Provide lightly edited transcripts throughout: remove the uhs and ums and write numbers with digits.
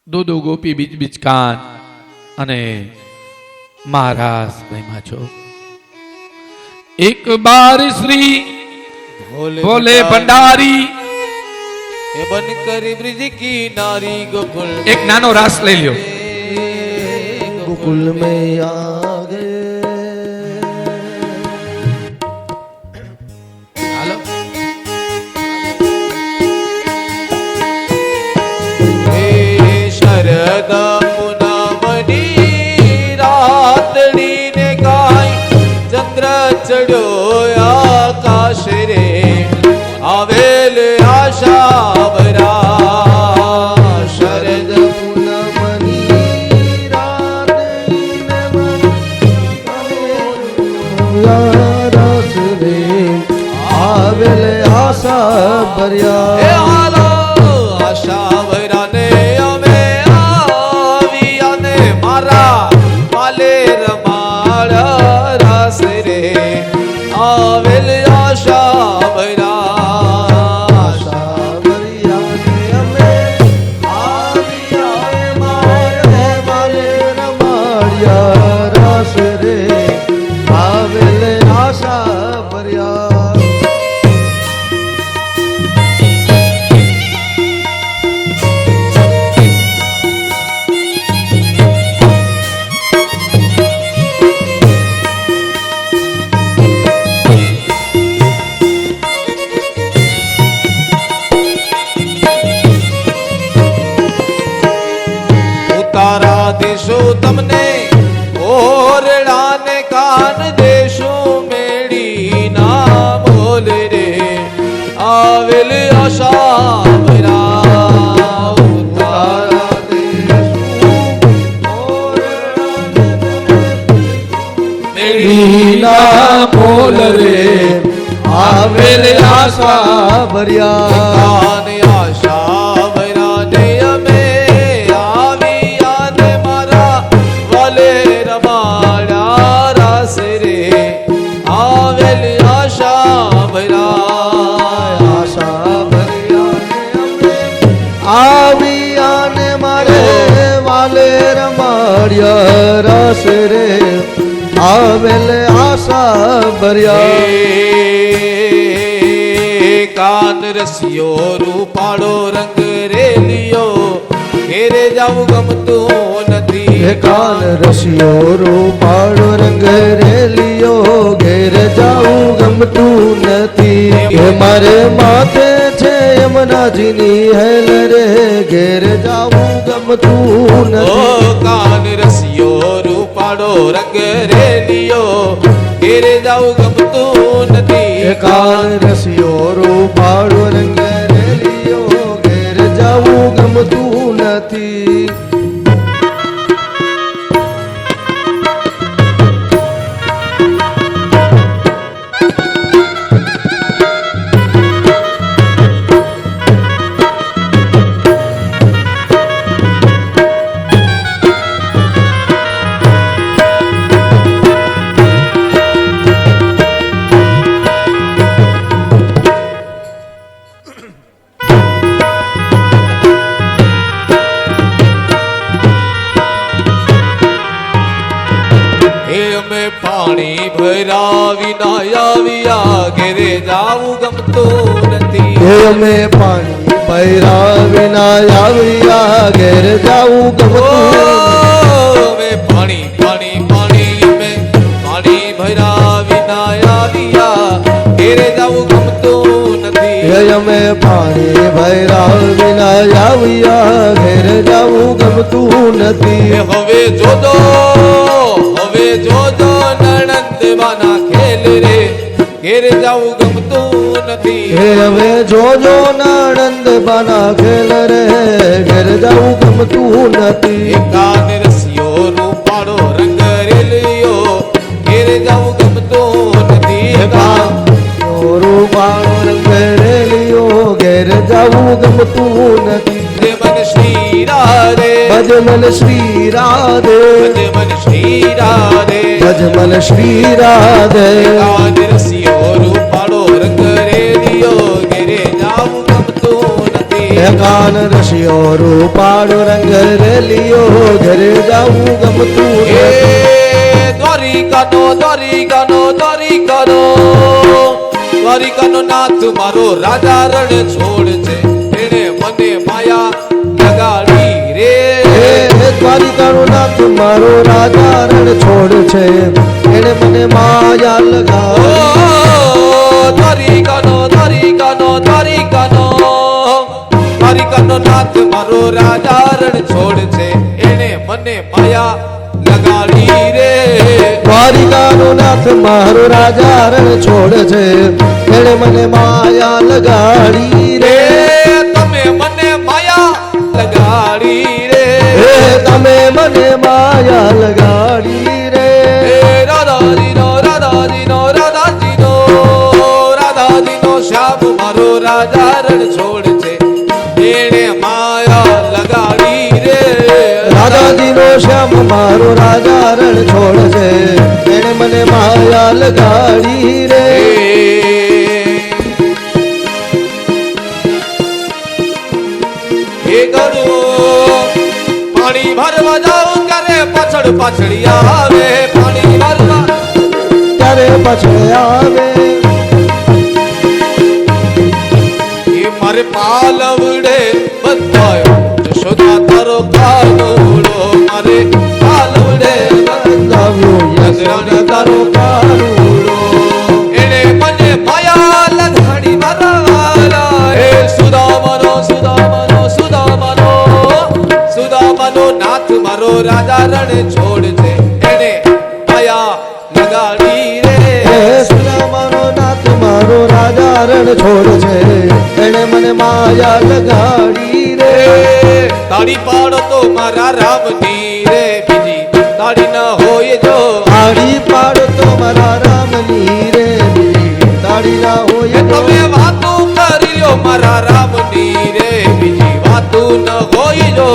દો દો ગોપી beach beach કાન અને મહારાજ પ્રેમા છો. એક બાર શ્રી ભોલે ભંડારી એ બન કરી બ્રિજ કી નારી ગોકુલ. એક નાનો રાસ લઈ લ્યો. ગોકુલ મેં આ ગए. હાલો. હે શરદા પુનમની રાતડી ને ગાય ચંદ્ર ચડ્યો આકાશ રે આવેલ આશા ભરા. શરદ પુનમની રાતડી ને રસ રે આવેલ આશા ભર્યા. હે હાલો આશા ભર્યા ને અમે આવ્યા ને મારા પાલે રમાડ રસ રે આવેલ આશા ભર્યા. આશા ભર્યા ને અમે આવ્યા મારે પાલે રમાડ્યા રસ રે આવેલ આશા ભર્યા. ઉતારા દેશો તમને ઓરડા ને કાન દેશો મેળી ના બોલ રે આવેલ આશા ભર્યા. ઉતારા દેશો ઓરડા મેળી ના બોલ રે આવેલ આશા ભર્યા. આશા ભર્યા ને અમે આવ્યા ને મારા વાલે રમાડ્યા રસ રે આવેલ આશા ભર્યા. આશા ભર્યા ને અમે આવ્યા ને મારે વાલે રમાડ્યા રસ રે આવેલ આશા ભર્યા. કાન રસિયો રૂપાળો રંગ રેલિયો ઘેરે જાવું ગમતું નથી. કાન રસિયો રૂપાળો રંગ રેલિયો ઘેરે જાવું ગમતું નથી. એ મારે માથે છે યમુનાજીની હેલ રે ઘેરે જાવું ગમતું નથી. કાન રસિયો રૂપાળો રંગ રેલિયો ઘેરે જાવું ગમતું નથી. કાન રસિયો રૂપાળો રંગ રેલિયો ઘેર જાવું ગમતું નથી. પાણી ભરાવી ના આવ્યા ઘેરે જાવું ગમતું નથી. અમે પાણી ભરાવી ના આવ્યા ઘેરે જાવું ગમતું. અમે પાણી પાણી પાણી અમે પાણી ભરાવી ના આવ્યા ઘેરે જાવું ગમતું નથી. અમે પાણી ભરાવી ના આવ્યા ઘેરે જાવું ગમતું નથી. હવે જોજો હવે જોજો નણંદ બાના ખેલ રે ઘેર જાવું ગમતું નથી. હવે જોજો નણંદ બાના ખેલ રે ઘેર જાવું ગમતું નથી. કાન રસિયો રૂપાળો રંગ રેલિયો ઘેર જાવું ગમતું નથી. કાન રૂપાળો રંગ રેલિયો ઘેર જાવું ગમતું નથી. મન શ્રી રાધે ભજ મન શ્રી રાધે ભજ મન શ્રી રાધે ભજ મન શ્રી રાધે. કાન રસિયો રૂપાળો રંગ રેલિયો ઘેરે જાવું ગમતું નથી. કાન રસિયો રૂપાળો રંગ રેલિયો ઘરે જાવું ગમતું હે નથી. દ્વારિકાનો દ્વારિકાનો દ્વારિકાનો દ્વારિકાનો નાથ મારો રાજા રણ છોડ છે એને મને માયા લગાડી રે. હે દ્વારિકાનો નાથ મારો રાજા રણ છોડ છે એને મને માયા ઓ લગાડી. દ્વારિકાનો દ્વારિકાનો દ્વારિકાનો દ્વારિકાનો નાથ મારો રાજા રણ છોડ છે એને મને માયા લગાડી રે. દ્વારિકાનો નાથ મારો રાજા રણ છોડ છે એને મને માયા લગાડી રે. રે તમે મને માયા લગાડી રે. હે તમે મને માયા લગાડી રે. હે રાધાજીનો રાધાજીનો રાધાજીનો રાધાજીનો શ્યામ મારો રાજા રણ છોડ છે એને માયા લગાડી રે. રાધાજીનો શ્યામ મારો રાજા રણ છોડ છે એને મને માયા લગાડી રે. હે ગરુ પાણી ભરવા જાઉં કરે પાછળ પાછળી આવે પાણી ભરવા ત્યારે પાછળ આવે એ મારે પાલવડે બંધાયો જશોદા તારો કાનુડો મારે પાલવડે બંધાવ્યો યશોદા તારો કાનુડો. એને મને માયા લગાડી મારા હે સુદામનો સુદામનો સુદામનો સુદામનો નાથ મારો રાજા રણ છોડ છે એને માયા લગાડી હે રે. સુદામાનો નાથ મારો રાજા રણ છોડ છે એને મને માયા લગાડી રે. તાળી પાડો તો મારા રામની રે બીજી તાળી ન હોય જો. તાળી પાડો તો મારા રામની રે બીજી તાળી ના હોય તો. તમે વાતો કરી લ્યો મારા રામની રે બીજી વાતો ન હોય જો.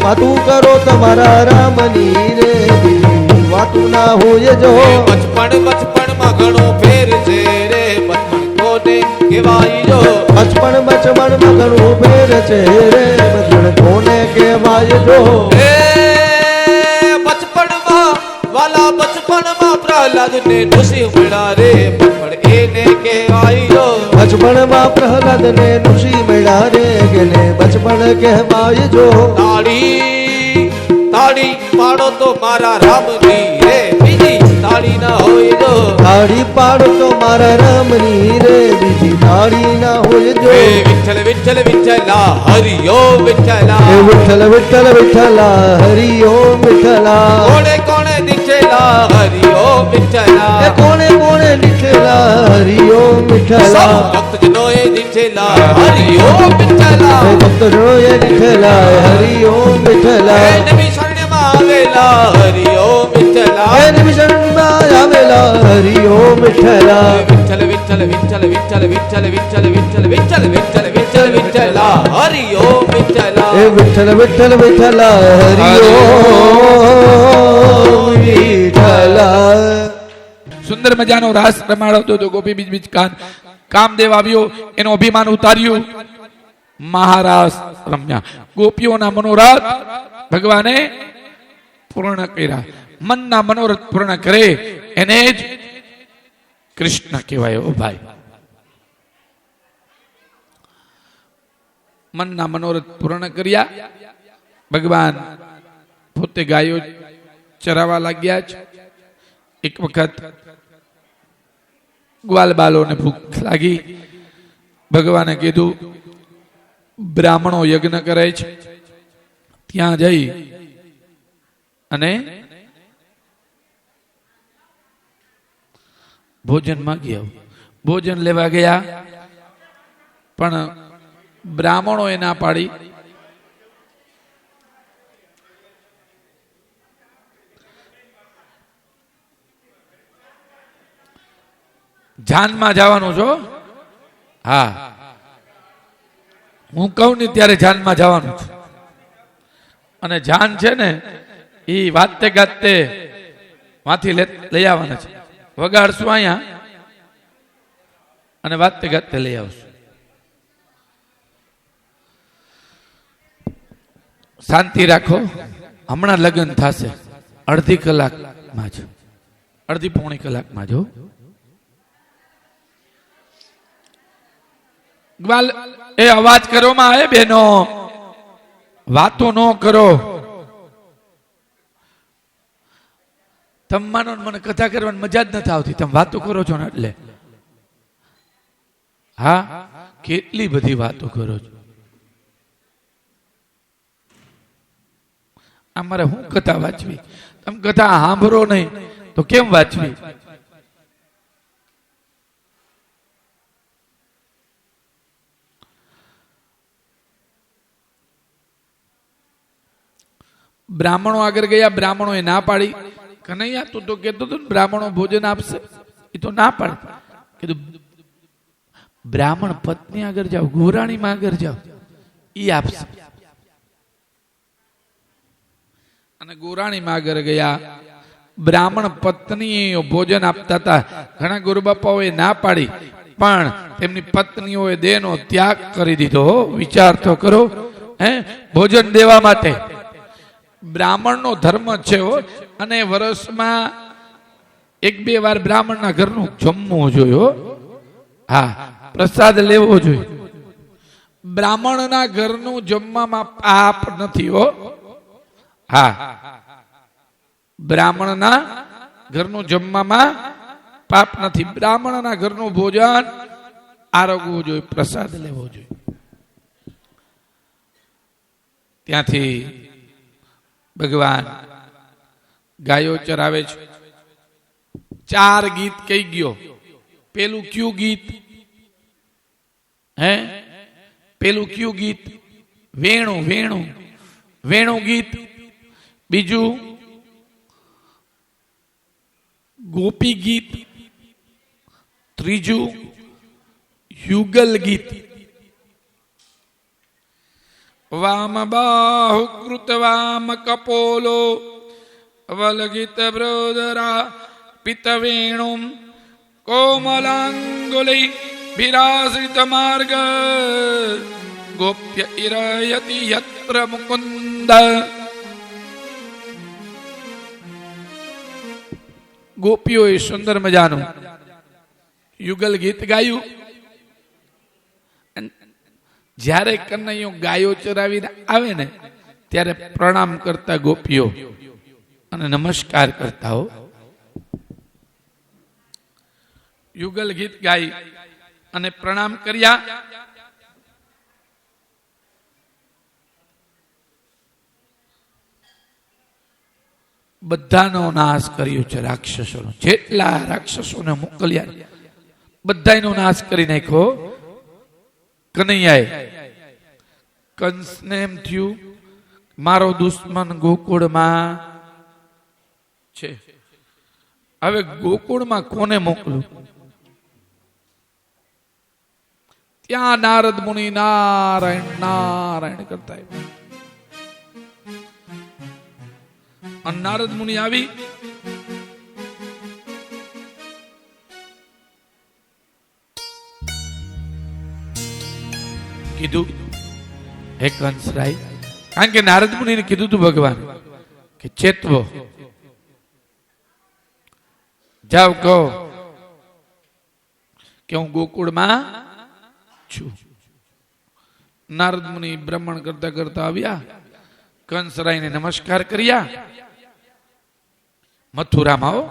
વાતું કરો તમારા રામની રે બીજી વાતું ના હોય જો. બચપણમાં ઘણો ફેર છે રે બચપણ કોને કહેવાય જો. બચપણમાં ઘણું ફેર છે રે બચપણ કોને કહેવાય જો. એ બચપણમાં વાલા બચપણમાં પ્રહલાદ ને નૃસિંહ મળ્યા રે બચપણ એને કહેવાય જો. બચપણમાં પ્રહલાદ ને ઋષિ મળ્યા રે કેને બચપણ કહેવાય જો. તાળી તાળી પાડો તો મારા રામની રે બીજી તાળી ના હોય જો. તાળી પાડો તો મારા રામની રે બીજી તાળી ના હોય જો. હે વિઠ્ઠલ વિઠ્ઠલ વિઠ્ઠલા હરિયો વિઠ્ઠલા હે વિઠ્ઠલ વિઠ્ઠલ વિઠ્ઠલા હરિ ઓમ વિઠ્ઠલા. કોણે કોણે દીઠેલા હરિયો વિઠ્ઠલા એ કોણે કોણે દીઠેલા હરિ ઓમ સૌ વિઠ્ઠલા. ભક્તજનોએ દીઠેલા હરિયો વિઠ્ઠલા હે ભક્તજનોએ દીઠેલા હરિ ઓમ વિઠ્ઠલા. હે નબી શરણમાં આવેલા હરિયો વિઠ્ઠલા હે નિમિષણમાં આવેલા હરિ ઓમ વિઠ્ઠલા. વિઠ્ઠલ વિઠ્ઠલ વિઠ્ઠલ વિઠ્ઠલ વિઠ્ઠલ વિઠ્ઠલ વિઠ્ઠલ વિઠ્ઠલ વિઠ્ઠલ વિઠ્ઠલ વિઠ્ઠલા હરિયો વિઠ્ઠલા હે વિઠ્ઠલ વિઠ્ઠલ વિઠ્ઠલા હરિ ઓમ વિઠ્ઠલા. સુંદર મજાનો રાસ રમાડતો હતો ગોપી બીજ બીજ કાન. કામદેવ આવ્યો, એનું અભિમાન ઉતાર્યું, મહારાસ રમ્યા. ગોપીઓના મનોરથ ભગવાને પૂર્ણ કર્યા. મનના મનોરથ પૂર્ણ કરે એને જ કૃષ્ણ કહેવાય. ઓ ભાઈ, મનના મનોરથ પૂર્ણ કર્યા. ભગવાન પોતે ગાયો ચરાવવા લાગ્યા છે. એક વખત ગ્વાલ બાલોને ભૂખ લાગી. ભગવાને કીધું બ્રાહ્મણો યજ્ઞ કરે છે, ત્યાં જઈ અને ભોજન માંગી આવું. ભોજન લેવા ગયા પણ બ્રાહ્મણોએ ના પાડી. જાનમાં જવાનું છો? હા, હું કહું ને ત્યારે જાનમાં જવાનું છું. અને જાન છે ને એ વાતે ગાતે વાથી લઈ આવવાના છે. વગાડશું અહીંયા અને વાતે ગાતે લઈ આવશું. શાંતિ રાખો, હમણાં લગ્ન થશે અડધી કલાકમાં જ, અડધી પોણી કલાકમાં જ. ગ્વાલ એ અવાજ કરો માં આવે બેનો, વાતો ન કરો. તમે માનો મને કથા કરવાની મજા જ નથી આવતી, તમે વાતો કરો છો ને એટલે. હા, કેટલી બધી વાતો કરો છો. અમારે હું કથા વાંચવી, તમે કથા સાંભળો નહીં તો કેમ વાંચવી? બ્રાહ્મણો આગળ ગયા, બ્રાહ્મણોએ ના પાડી. કનૈયા તું તો કહેતો હતો બ્રાહ્મણો ભોજન આપશે, એ તો ના પાડી. કીધું બ્રાહ્મણ પત્ની આગળ જાઓ, ગોરાણીમાં આગળ જાઓ, ઈ આપશે. અને ગોરાણીમાં આગળ ગયા. બ્રાહ્મણ પત્ની ભોજન આપતા હતા. ઘણા ગુરુબાપાઓએ ના પાડી, પણ તેમની પત્નીઓએ દેહનો ત્યાગ કરી દીધો. વિચાર તો કરો, હે, ભોજન દેવા માટે. બ્રાહ્મણનો ધર્મ છે અને વર્ષમાં 1-2 વાર બ્રાહ્મણના ઘરનું જમવું જોઈએ. હા, પ્રસાદ લેવો જોઈએ. બ્રાહ્મણના ઘરનું જમવામાં પાપ નથી હો. હા, બ્રાહ્મણના ઘરનું જમવામાં પાપ નથી. બ્રાહ્મણના ઘરનું ભોજન આરોગવું જોઈએ, પ્રસાદ લેવો જોઈએ. ત્યાંથી ભગવાન ગાયો ચરાવે છે. 4 ગીત કહી ગયો. પેલું ક્યુ ગીત? હે, પેલું ક્યુ ગીત? વેણું, વેણું, વેણું ગીત. બીજું ગોપી ગીત. ત્રીજું યુગલ ગીત. વામ બાહુ કૃત વામ કપોલો વલગિત બ્રોદરા પિત વેણુમ કોમલાંગુલી વિરાસિત માર્ગ ગોપ્ય ઇરયતિ યત્ર મુકુંદ. ગોપીઓએ સુંદર મજાનું યુગલ ગીત ગાયું. જ્યારે કનૈયો ગાયો ચરાવીને આવે ને ત્યારે પ્રણામ કરતા ગોપીઓ અને નમસ્કાર કરતા હો. યુગલ ગીત ગાઈ અને પ્રણામ કર્યા. બધાનો નાશ કર્યો છે રાક્ષસોનો. જેટલા રાક્ષસોને મોકલ્યા બધાનો નાશ કરી નાખ્યો. કનૈયાએ કંસને એમ થયું મારો દુશ્મન ગોકુળમાં છે, હવે ગોકુળમાં કોને મોકલું? ત્યાં નારદ મુનિ નારાયણ નારાયણ કરતા. નારદ મુનિ આવી કીધું, હે કંસરાય, કારણ કે નારદ મુનિને કીધું તું ભગવાન કે ચેતવો, જાઓ કહો કે હું ગોકુળમાં છું. નારદ મુનિ બ્રહ્મણ કરતા કરતા આવ્યા, કંસરાયને નમસ્કાર કર્યા. મથુરામાં હો.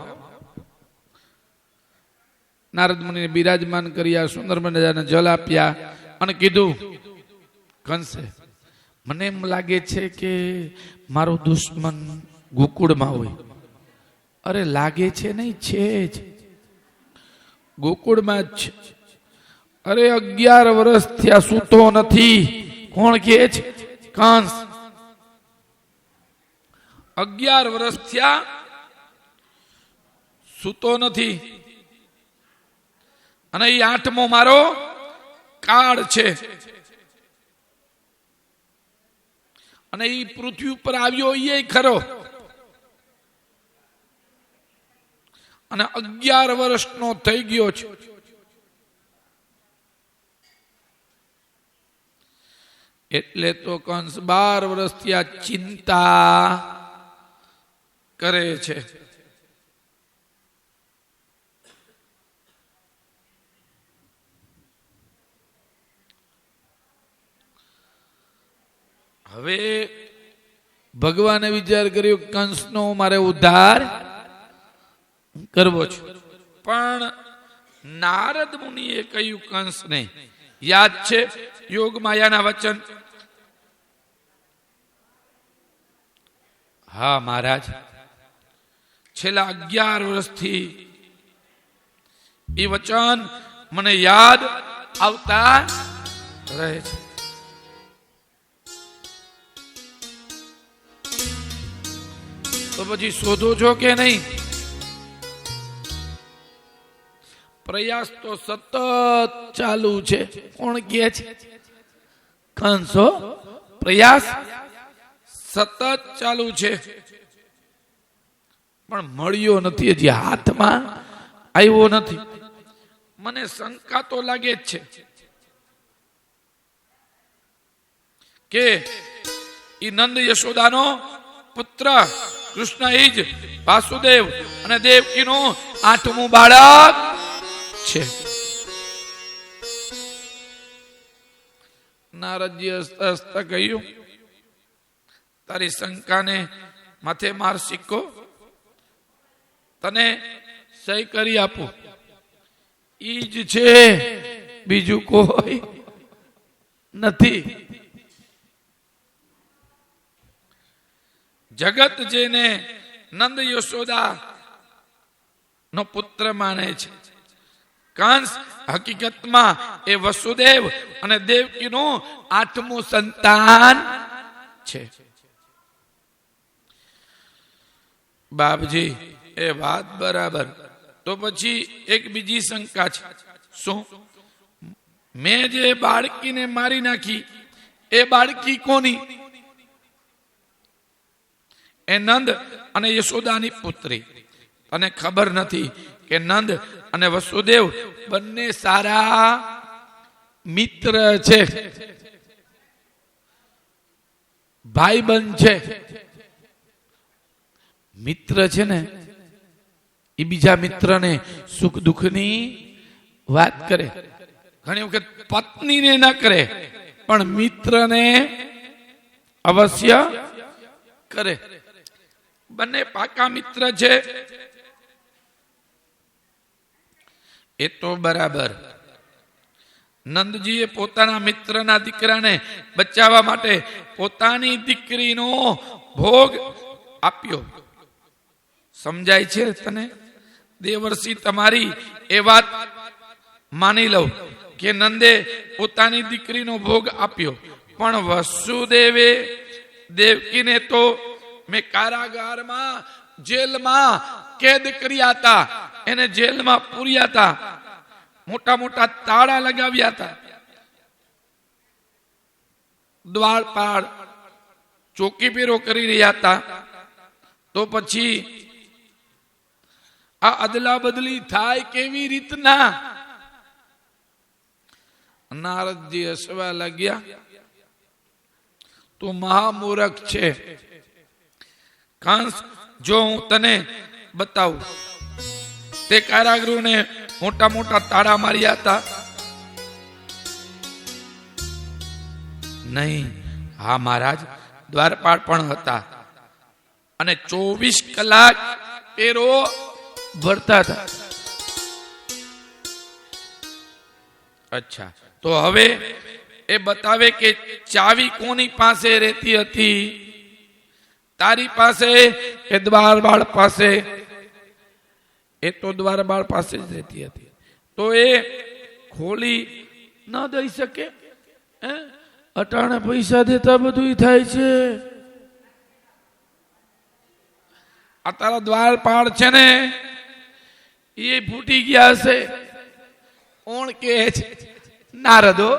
નારદ મુનિને બિરાજમાન કર્યા, સુંદર મજાના જલ આપ્યા અને કીધું, કંસે મને એમ લાગે છે કે મારો દુશ્મન ગોકુળમાં હોય. અરે લાગે છે નહીં, છે જ, ગોકુળમાં જ છે. અરે 11 વર્ષ થયા સૂતો નથી. કોણ કે છે? કંસ. 11 વર્ષ થયા સૂતો નથી. અને એ 8મો મારો કાળ છે. અને એ પૃથ્વી ઉપર આવ્યો એ ખરો. અને 11 વર્ષનો થઈ ગયો છે. એટલે તો કંસ 12 વર્ષથી આ ચિંતા કરે છે. હવે ભગવાને વિચાર કર્યો કંસનો મારે ઉદ્ધાર કરવો છે. પણ નારદ મુનિએ કહ્યું કંસને, યાદ છે યોગ માયાના વચન? હા મહારાજ, છેલ્લા 11 વર્ષથી એ વચન મને યાદ આવતા રહે છે. તો પછી શોધો છો કે નહીં? પ્રયાસ તો સતત ચાલુ છે. કોણ કહે છે? કંસો. પ્રયાસ સતત ચાલુ છે, પણ મળ્યો નથી, હજી હાથમાં આવ્યો નથી. મને શંકા તો લાગે જ છે કે ઈ નંદ યશોદાનો પુત્ર કૃષ્ણ ઈ જ વાસુદેવ અને દેવકીનું 8મું બાળક છે. નારદજી હસતા હસતા કહ્યું, તારી શંકાને માથે માર સિક્કો, તને સહી કરી આપું. ઈ જ છે, બીજું કોઈ નથી. જગત જેને નંદ યશોદા નો પુત્ર માને છે, કંસ હકીકતમાં એ વસુદેવ અને દેવકીનું 8મું સંતાન છે. બાપજી એ વાત બરાબર. તો પછી એક બીજી શંકા છે. શું? મેં જે બાળકીને મારી નાખી એ બાળકી કોની? એ નંદ અને યશોદાની પુત્રી. અને ખબર નથી કે નંદ અને વસુદેવ બંને સારા મિત્ર છે, ભાઈબંધ છે. મિત્ર છે ને એ બીજા મિત્રને સુખ દુઃખની વાત કરે. ઘણી વખત પત્નીને ન કરે, પણ મિત્રને અવશ્ય કરે. બંને પાકા મિત્ર છે. એ તો બરાબર. નંદજીએ પોતાના મિત્રના દીકરાને બચાવવા માટે પોતાની દીકરીનો ભોગ આપ્યો. સમજાય છે તને? દેવર્ષિ તમારી એ વાત માની લઉં કે નંદે પોતાની દીકરીનો ભોગ આપ્યો, પણ વસુદેવે દેવકીને તો મેં કારાગારમાં જેલમાં કેદ કર્યા હતા, એને જેલમાં પૂર્યા હતા, મોટા મોટા તાળા લગાવ્યા હતા, દ્વારપાળ ચોકી પેરો કરી રહ્યા હતા. તો પછી આ અદલા બદલી થાય કેવી રીતના? નારદજી હસવા લાગ્યા. તું મહામૂર્ખ છે કંસ. જો હું તને બતાવું, તે કારાગૃહને મોટા મોટા તાળા માર્યા હતા? નહીં. હા મહારાજ, દ્વારપાળ પણ હતા અને 24 કલાક પેરો ભરતા હતા. અચ્છા, તો હવે એ બતાવે કે ચાવી કોની પાસે રહેતી હતી? તારી પાસે કે દ્વારપાળ પાસે? એ તો દ્વારપાળ પાસે જ રહેતી હતી. તો એ ખોલી ન દઈ શકે? અટાણે પૈસા દેતા બધું થાય છે. આ તારા દ્વારપાળ છે ને, એ ફૂટી ગયા હશે. કોણ કે છે? નારદો.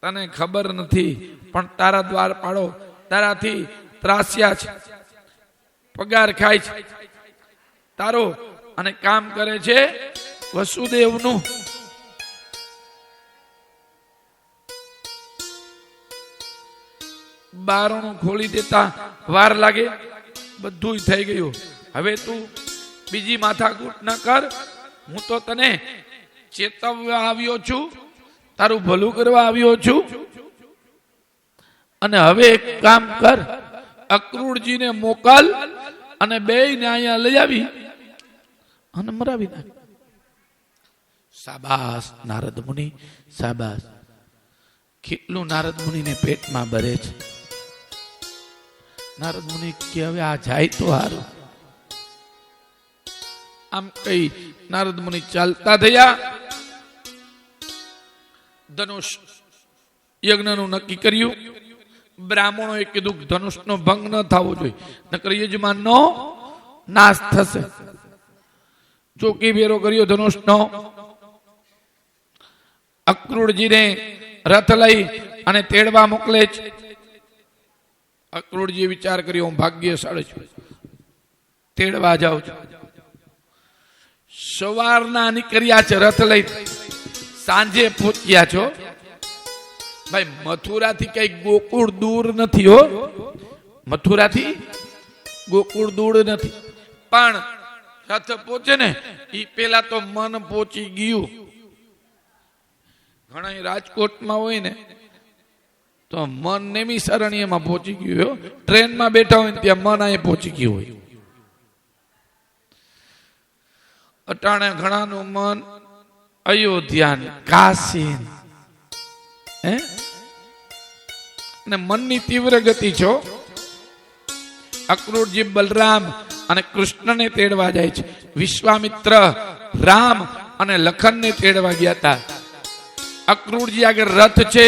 તને ખબર નથી, પણ તારા દ્વારપાળો તારાથી ત્રાસ્યા છે, પગાર ખાય છે તારો, અને કામ કરે છે વસુદેવનું. બારણું ખોલી દેતા વાર લાગે, બધું થઈ ગયું. હવે તું બીજી માથાકૂટ ન કર. હું તો તને ચેતવવા આવ્યો છું, તારું ભલું કરવા આવ્યો છું. અને હવે એક કામ કર, અક્રૂરજીને મોકલ અને બેયને અહીંયા લઈ આવી અને મરાવી નાખ. શાબાશ નારદ મુનિ, શાબાશ. કેટલું નારદ મુનિને પેટમાં ભરે છે. નારદ મુનિ કે હવે આ જાય તો હારું. આમ કઈ નારદ મુનિ ચાલતા થયા. ધનુષ યજ્ઞનું નક્કી કર્યું. બ્રાહ્મણોએ કીધું ધનુષનો ભંગ ન થવો જોઈએ, નકર યજમાનનો નાશ થશે. ચોકી ભેરો કર્યો ધનુષનો. અક્રૂરજીને રથ લઈ અને તેડવા મોકલે છે. અક્રૂરજીએ વિચાર કર્યો, હું ભાગ્યશાળી છું, તેડવા જાઉં છું. સવારના નીકળ્યા છે રથ લઈ, સાંજે પહોંચ્યા છો. ભાઈ મથુરાથી કઈ ગોકુળ દૂર નથી હો, મથુરાથી ગોકુળ દૂર નથી. પણ રથ પહોંચે ને એ પેલા તો મન પહોંચી ગયું. ઘણા રાજકોટમાં હોય ને તો મન નેમી સરણીયમાં પહોંચી ગયું હોય. ટ્રેનમાં બેઠા હોય ને ત્યાં મન અહીં પહોંચી ગયું હોય. અટાણે ઘણાનું મન અયોધ્યા, કાશી, ને મનની તીવ્ર ગતિ છો. અક્રૂરજી બલરામ અને કૃષ્ણને તેડવા જાય છે. વિશ્વામિત્ર રામ અને લખનને તેડવા ગયા હતા. અક્રૂરજી આગળ રથ છે,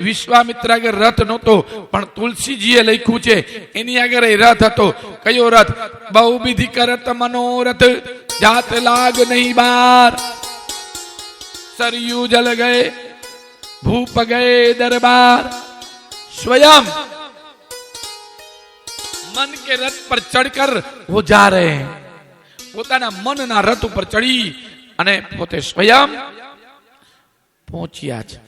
વિશ્વામિત્ર આગળ રથ નહોતો, પણ તુલસીજીએ લખ્યું છે એની આગળ એ રથ હતો. કયો રથ? બહુવિધિ કરત મનોરથ, જાત લાગ નહીં બાર. સરયુ જલ ગયે ભૂપ ગયે દરબાર. स्वयं मन के रथ पर चढ़कर वो जा रहे हैं. પોતાના મનના રથ ઉપર ચડી અને પોતે સ્વયં પહોંચ્યા છે.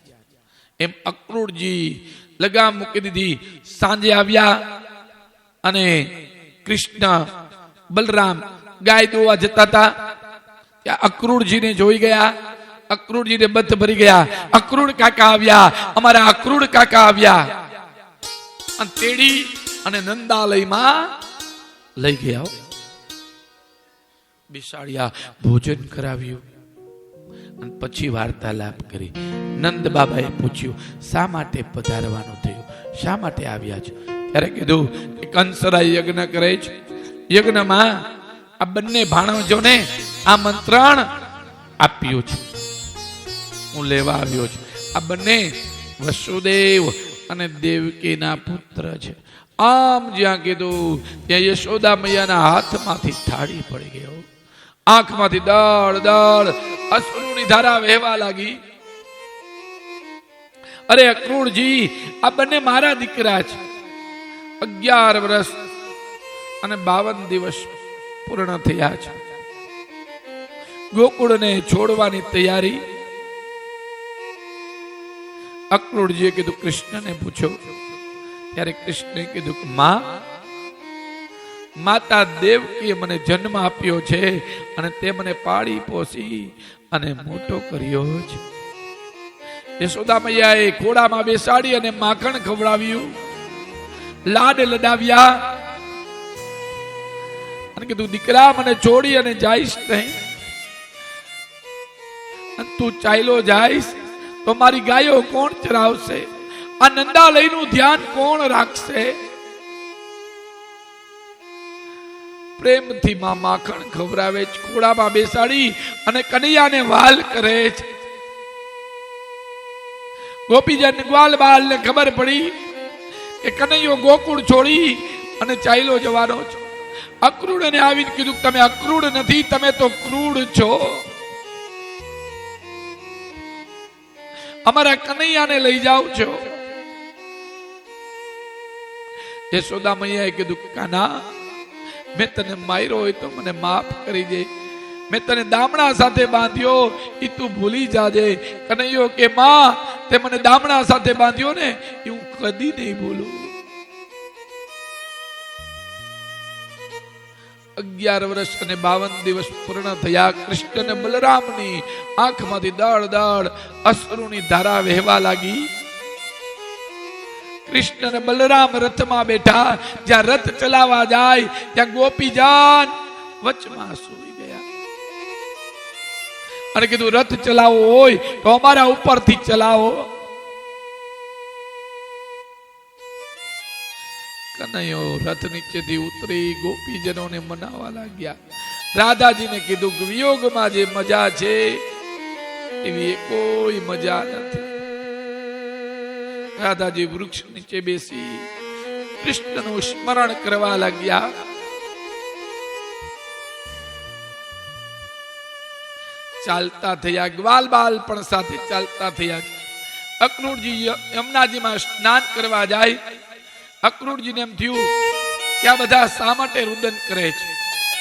એમ અક્રૂરજી લગામ મૂકી દીધી. સાંજે આવ્યા અને કૃષ્ણ બલરામ ગાય દોવા જતા હતા. ત્યાં અક્રૂરજીને જોઈ ગયા. અક્રૂરજીને બથ ભરી ગયા. અક્રૂર કાકા આવ્યા, અમારા અક્રૂર કાકા આવ્યા. અને તેડી અને નંદાલયમાં લઈ ગયા. બેસાડ્યા, ભોજન કરાવ્યું અને પછી વાર્તાલાપ કરી. નંદ બાબાએ પૂછ્યું, શા માટે પધારવાનું થયું, શા માટે આવ્યા છો? ત્યારે કીધું કે કંસરાય યજ્ઞ કરે છે. યજ્ઞમાં આ બંને ભાણવજોને આમંત્રણ આપ્યું છે, હું લેવા આવ્યો છું. આ બંને વસુદેવ અને દેવકીના પુત્ર છે. આમ જ્યાં કીધું ત્યાં યશોદા મૈયાના હાથમાંથી થાળી પડી ગયો. આંખમાંથી દળ દળ અશ્રુની ધારા વહેવા લાગી. અરે અક્રૂરજી, આ બંને મારા દીકરા છે. 11 વર્ષ અને 52 દિવસ પૂર્ણ થયા છે. ગોકુળને છોડવાની તૈયારી. અક્રૂરજીએ કીધું કૃષ્ણને પૂછો. ત્યારે કૃષ્ણે કીધું કે માતા દેવકીએ મને જન્મ આપ્યો છે અને તે મને પાળી પોસી અને મોટો કર્યો છે. યશોદા મૈયાએ ખોડામાં બેસાડી અને માખણ ખવડાવ્યું, લાડ લડાવ્યા અને કીધું દીકરા મને છોડી અને જાઈશ નહીં. તું ચાલ્યો જાઈશ તો મારી ગાયો કોણ ચરાવશે? આ નંદાલયનું ધ્યાન કોણ રાખશે? પ્રેમથી માં માખણ ખવડાવે છે, ખોડામાં બેસાડી અને કનૈયાને વાલ કરે છે. ગોપીજન ગ્વાલ બાલને ખબર પડી કે કનૈયો ગોકુળ છોડી અને ચાલ્યો જવાનો છે. અક્રૂરને આવીને કીધું તમે અક્રૂર નથી, તમે તો ક્રૂડ છો. અમારા કનૈયાને લઈ જાઓ છો. યશોદા મૈયાએ કીધું કાના, મેં તને માર્યો હોય તો મને માફ કરી દે. મેં તને દામણા સાથે બાંધ્યો એ તું ભૂલી જાજે. કનૈયો કે માં, તે મને દામણા સાથે બાંધ્યો ને એ હું કદી નહીં ભૂલું. 11 વર્ષ અને 52 દિવસ પૂર્ણ થયા. કૃષ્ણ અને બલરામની આંખમાંથી દળ દળ અશ્રુની ધારા વહેવા લાગી. કૃષ્ણ અને બલરામ રથમાં બેઠા. જ્યાં રથ ચલાવવા જાય ત્યાં ગોપીજાન વચમાં સૂઈ ગયા અને કીધું રથ ચલાવવો હોય તો અમારા ઉપરથી ચલાવો. કનૈયો રથ નીચેથી ઉતરી ગોપીજનોને મનાવવા લાગ્યા. રાધાજીને કીધું કે વિયોગમાં જે મજા છે એવી કોઈ મજા નથી. રાધાજી વૃક્ષ નીચે બેસી કૃષ્ણનું સ્મરણ કરવા લાગ્યા. ચાલતા થયા. ગ્વાલ બાલ પણ સાથે ચાલતા થયા. અક્રૂરજી યમુનાજીમાં સ્નાન કરવા જાય. અક્રૂરજીને એમ થયું કે આ બધા શા માટે રુદન કરે છે.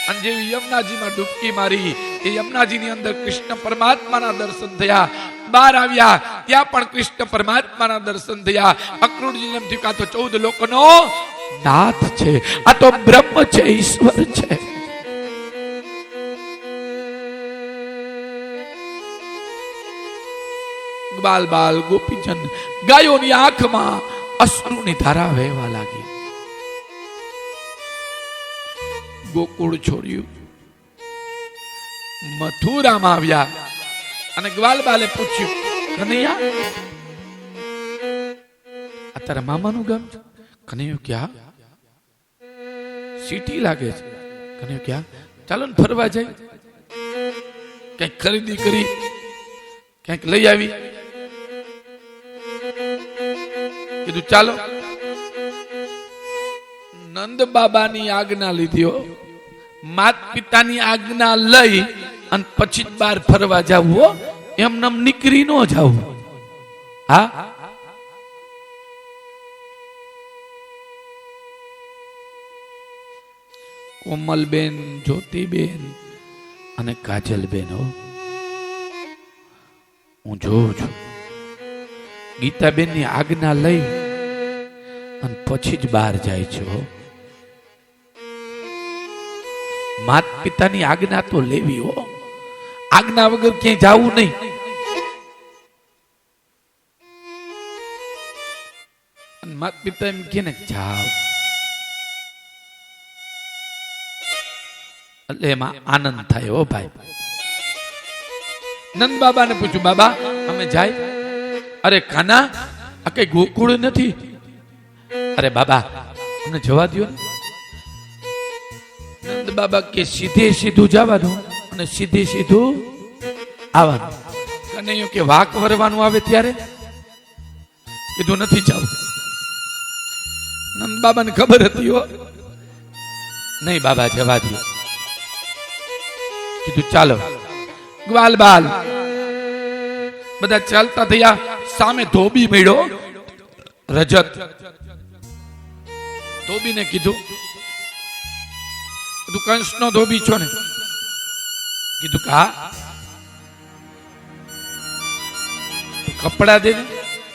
અને જેવી યમુનાજીમાં ડૂબકી મારી એ યમુનાજીની અંદર કૃષ્ણ પરમાત્માના દર્શન થયા. બહાર આવ્યા ત્યાં પણ કૃષ્ણ પરમાત્માના દર્શન થયા. અક્રૂરજીને એમ થયું કે આ તો 14 લોકોનો નાથ છે, આ તો બ્રહ્મ છે, ઈશ્વર છે. બાલ બાલ ગોપીજન ગાયોની આંખમાં અશ્રુની ધારા વહેવા લાગી. ગોકુળ છોડ્યું, મથુરામાં આવ્યા અને ગ્વાલબાલે પૂછ્યું, કનૈયા આ તારા મામાનું ગામ છે? કનૈયો ક્યાં? સિટી લાગે છે. કનૈયો ક્યાં? ચાલો ને ફરવા જાય, ક્યાંક ખરીદી કરી, ક્યાંક લઈ આવી. કીધું ચાલો. નંદ બાબાની આજ્ઞા લીધી, માત પિતાની આજ્ઞા લઈ અને પછી જ બહાર ફરવા જવું. એમને નીકળી ન જવું. હા, કોમલબેન, જ્યોતિબેન અને કાજલબેન, હું જોઉં છું ગીતાબેન ની આજ્ઞા લઈ અને પછી જ બહાર જાય છે. માત પિતાની આજ્ઞા તો લેવી હો, આજ્ઞા વગર ક્યાંય જવું નહીં. માત પિતા એમ કે ને જાઓ એટલે એમાં આનંદ થાય. હો ભાઈ, નંદ બાબાને પૂછ્યું, બાબા અમે જાય? અરે કાના, આ કઈ ગોકુળ નથી. અરે બાબા અમને જવા દો. નંદ બાબા કે સીધે સીધું જવાનું અને સીધે સીધું આવવાનું. કનૈયો કે વાક વરવાનું આવે ત્યારે? કીધું નથી જવું. નંદ બાબાને ખબર હતી હો, નહીં બાબા જવા દો. કીધું ચાલો. ગ્વાલ બાલ બધા ચાલતા થયા. સામે ધોબી મળ્યો, રજત. ધોબીને કીધું કંસનો ધોબી છો ને? કીધું કે હા. કપડા દે ને.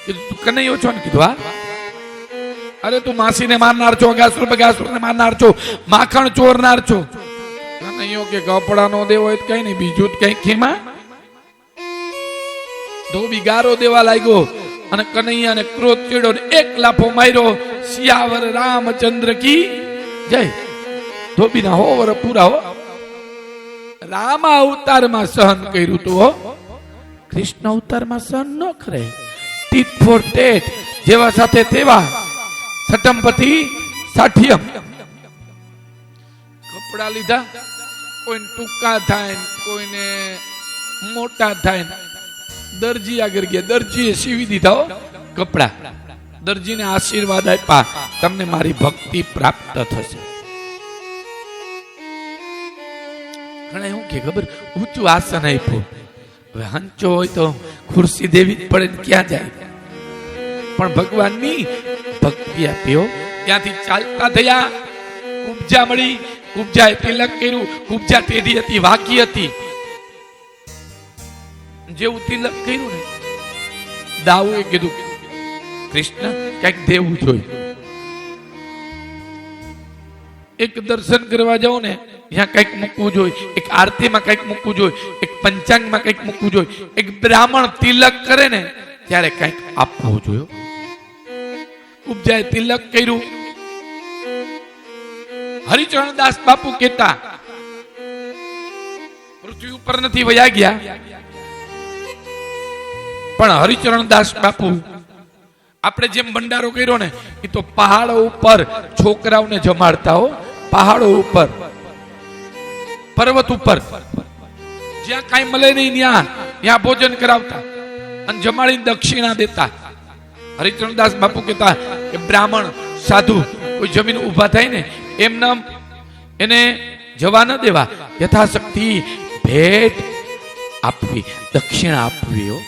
કીધું તું કનૈયો છો ને? કીધું હા. અરે તું માસીને મારનાર છો, અગાસુર બગાસુરને મારનાર છો, માખણ ચોરનાર છો. કનૈયો કે કપડા નો દેવો હોય કઈ નહીં, બીજું જ કઈ ખેમા. ધોબી ગારો દેવા લાગ્યો અને કનૈયાને ક્રોધ ચડ્યો ને એક લાફો માર્યો. સિયાવર રામચંદ્ર કી જય. ધોબીના 100 વર્ષ પૂરા હો. રામા અવતારમાં સહન કર્યું તો કૃષ્ણ અવતારમાં સહન ન કરે. ટીટ ફોર ટેટ, જેવા સાથે તેવા, સટમપતિ સાઠિયમ. કપડા લીધા, કોઈને ટૂંકા થાય, કોઈને મોટા થાય. દરજી આગળ ગયા, દરજીએ સીવી દીધા હો કપડા. દરજીને આશીર્વાદ આપ્યા, તમને મારી ભક્તિ પ્રાપ્ત થશે. ઘણા એવું કે ખબર, ઊંચું આસન આપ્યું. હવે હંચો હોય તો ખુરશી દેવી જ પડે, ક્યાં જાય? પણ ભગવાનની ભક્તિ આપ્યો. ત્યાંથી ચાલતા થયા. કુબજા મળી, કુબજાએ તિલક કર્યું. કુબજા ટેઢી હતી, વાકી હતી. જેવું તિલક કર્યું ને, દાઉએ કીધું કૃષ્ણ ક્યાંક દેવું જોઈએ. એક દર્શન કરવા જાઓ ને ત્યાં કંઈક મૂકવું જોઈએ, એક આરતીમાં કંઈક મૂકવું જોઈએ, એક પંચાંગમાં કંઈક મૂકવું જોઈએ, એક બ્રાહ્મણ તિલક કરે ને ત્યારે કંઈક આપવું જોઈએ. ઉપજાએ તિલક કર્યું. હરિચરણદાસ બાપુ કહેતા પૃથ્વી ઉપર નથી વયા ગયા, પણ હરિચરણદાસ બાપુ આપણે જેમ ભંડારો કર્યો ને એ તો પહાડો ઉપર છોકરાઓને જમાડતા હો. પહાડો ઉપર, પર્વત ઉપર જ્યાં કાંઈ મળે નહીં ત્યાં ભોજન કરાવતા અને જમાડીને દક્ષિણા દેતા. હરિચરણદાસ બાપુ કહેતા કે બ્રાહ્મણ સાધુ કોઈ જમીન ઉભા થાય ને એમના એને જવા ન દેવા, યથાશક્તિ ભેટ આપવી, દક્ષિણા આપવી. હો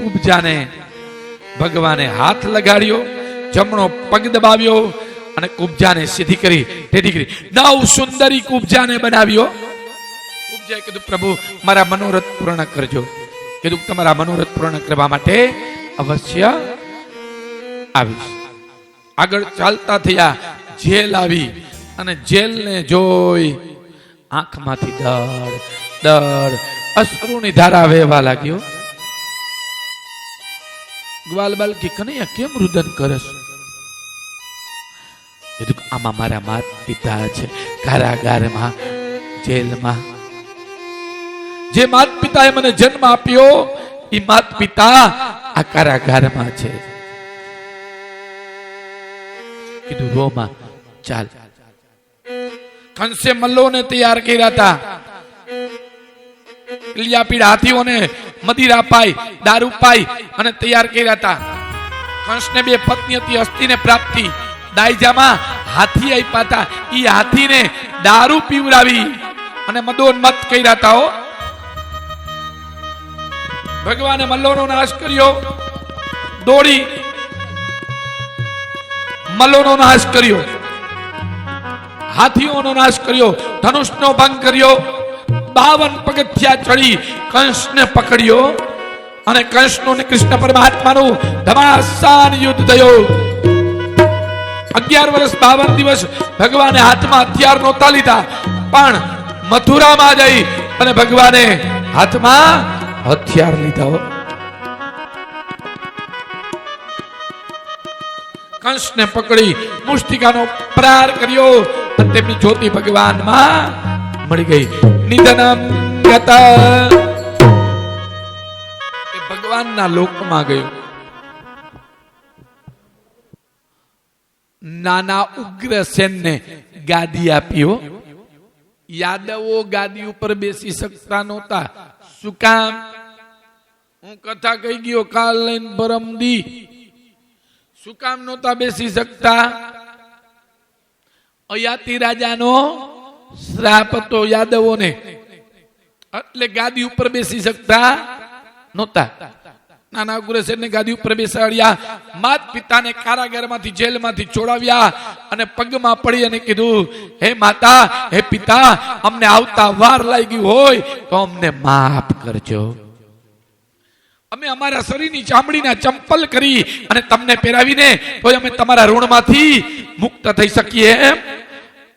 કુબજાને ભગવાને હાથ લગાડ્યો, જમણો પગ દબાવ્યો અને કુબજાને સીધી કરી ટેઢી કરી 9 સુંદરી કુબજાને બનાવ્યો. કુબજાએ કીધું પ્રભુ મારા મનોરથ પૂર્ણ કરજો. કીધું તમારા મનોરથ પૂર્ણ કરવા માટે અવશ્ય આવીશ. આગળ ચાલતા થયા, જેલ આવી અને જેલને જોઈ આંખમાંથી દળ દળ અશ્રુની ધારા વહેવા લાગ્યો. ગ્વાલબાલ કે કનૈયા કેમ રુદન કરસ? કીધું આમાં મારા માત પિતા છે કારાગારમાં, જેલમાં. જે માત પિતાએ મને જન્મ આપ્યો એ માત પિતા આ કારાગારમાં છે. કીધું રોમાં ચાલ. કંસે મલ્લોને તૈયાર કર્યા હતા. લીયાપીડ હાથીઓને મદિરા પાઈ, દારૂ પાઈ અને તૈયાર કર્યા હતા. કંસને 2 પત્ની હતી, હસ્તીને પ્રાપ્તિ. દાયજામાં હાથી આપ્યા હતા. ઈ હાથીને દારૂ પીવડાવી અને મદોન્મત કર્યા હતા. હો ભગવાને મલ્લોનો નાશ કર્યો. દોડી મલ્લોનો નાશ કર્યો, હાથીઓનો નાશ કર્યો, ધનુષનો ભંગ કર્યો. 52 પગથિયા ચડી કંસને પકડ્યો અને કંસનું ને કૃષ્ણ પરમાત્માનું ધમાસાન યુદ્ધ થયું. 11 વર્ષ 52 દિવસ ભગવાને હાથમાં હથિયાર નહોતા લીધા, પણ મથુરામાં જઈ અને ભગવાને હાથમાં હથિયાર લીધા. કંસને પકડી મુષ્ટિકાનો પ્રહાર કર્યો અને તેમની જ્યોતિ ભગવાનમાં મળી ગઈ. નિધનમ ગત એ ભગવાનના લોકમાં ગયો. નાના ઉગ્રસેનને ગાદી આપી. યાદવો ગાદી ઉપર બેસી શકતા નહોતા. શું કામ? હું કથા કહી ગયો કાલ લઈને પરમદી. શું કામ નહોતા બેસી શકતા? અયાતિ રાજાનો શ્રાપ હતો યાદવોને, એટલે ગાદી ઉપર બેસી શકતા નહોતા. નાના ઉગ્રસેનને ગાદી ઉપર બેસાડ્યા. માત પિતાને કારાગારમાંથી, જેલમાંથી છોડાવ્યા અને પગમાં પડી અને કીધું, હે માતા, હે પિતા, અમને આવતા વાર લાગી હોય તો અમને માફ કરજો. અમે અમારા શરીરની ચામડીના ચંપલ કરી અને તમને પહેરાવીને તો અમે તમારા ઋણમાંથી મુક્ત થઈ શકીએ એમ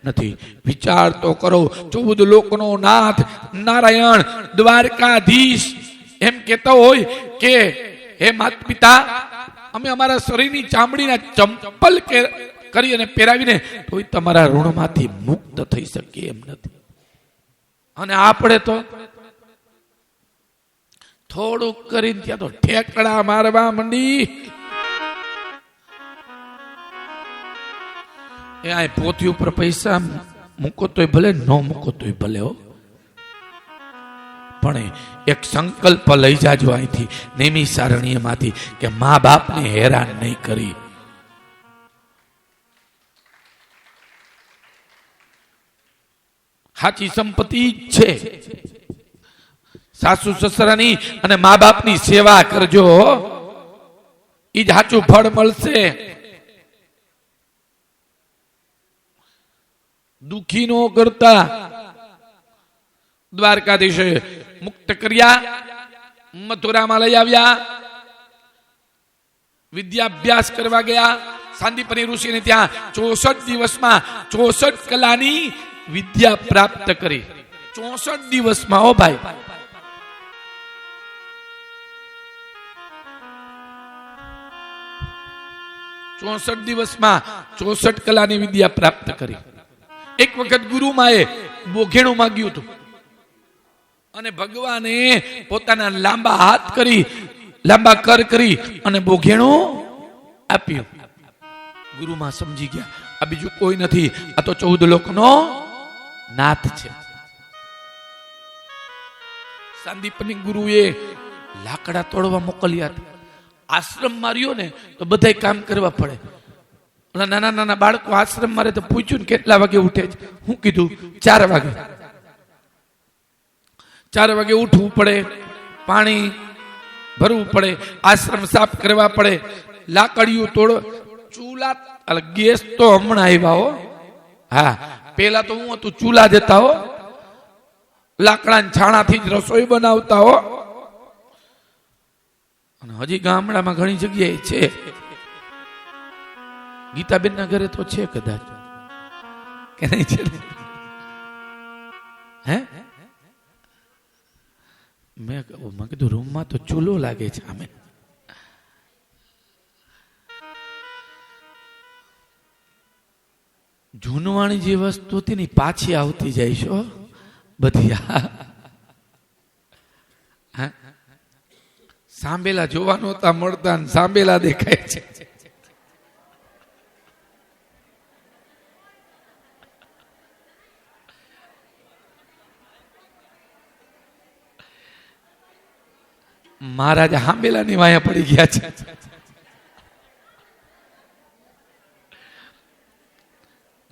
નથી. વિચાર તો કરો. 14 લોકનો નાથ નારાયણ દ્વારકાધીશ એમ કહેતો હોય કે હે માત પિતા, અમે અમારા શરીરની ચામડીના ચંપલ કરી અને પહેરાવીને તો તમારા ઋણમાંથી મુક્ત થઈ શકીએ એમ નથી. અને આપણે તો થોડુંક કરીને ત્યાં તો ઠેકડા મારવા મંડી. એ આ પોથી ઉપર પૈસા મૂકો તોય ભલે, ન મૂકો તોય ભલે. હો પણ એક સંકલ્પ લઈ જાજો અહીંથી, નેમી સારણીયમાંથી, કે મા બાપને હેરાન નહીં કરી. સાચી સંપત્તિ છે. સાસુ સસરાની અને મા બાપની સેવા કરજો, ઈ જ સાચું ફળ મળશે. દુખી નો કરતા. દ્વારકાધીશે મુક્ત કર્યા, મથુરામાં લઈ આવ્યા, વિદ્યાભ્યાસ કરવા ગયા. સાંદીપની ઋષિને ત્યાં 64 દિવસમાં 64 કલાની વિદ્યા પ્રાપ્ત કરી. 64 દિવસમાં હો ભાઈ. ચોસઠ દિવસમાં 64 કલાની વિદ્યા પ્રાપ્ત કરી. એક વખત ગુરુમાએ બોઘેણું માંગ્યું હતું અને ભગવાને પોતાના લાંબા હાથ કરી, લાંબા કર કરી અને બોઘેણું આપ્યું. ગુરુમાં સમજી ગયા આ બીજું કોઈ નથી, આ તો 14 લોકનો નાથ છે. સાંદીપની ગુરુએ લાકડા તોડવા મોકલ્યા હતા. આશ્રમ માર્યો ને તો બધાય કામ કરવા પડે. ઓલા નાના નાના બાળકો આશ્રમ મારે તો પૂછ્યું ને કેટલા વાગે ઉઠે છે? હું કીધું 4 વાગે. 4 વાગે ઉઠવું પડે, પાણી ભરવું પડે, આશ્રમ સાફ કરવા પડે, લાકડીઓ તોડો, ચૂલા, ગેસ તો હમણાં આવ્યા હો. હા, પેલા તો હું હતું ચૂલા જતા હો, લાકડા છાણાથી જ રસોઈ બનાવતા હો. અને હજી ગામડામાં ઘણી જગ્યાએ છે. ગીતાબેન ના ઘરે તો છે કદાચ, કે નહીં છે? હે, મેં કીધું રૂમમાં તો ચૂલો લાગે છે. અમે જૂનવાણી જે વસ્તુ હતી ને પાછી આવતી જાય છે બધી. સાંભેલા જોવા નહોતા મળતા, સાંભેલા દેખાય છે. મહારાજ સાંભેલાની વાયા પડી ગયા છે.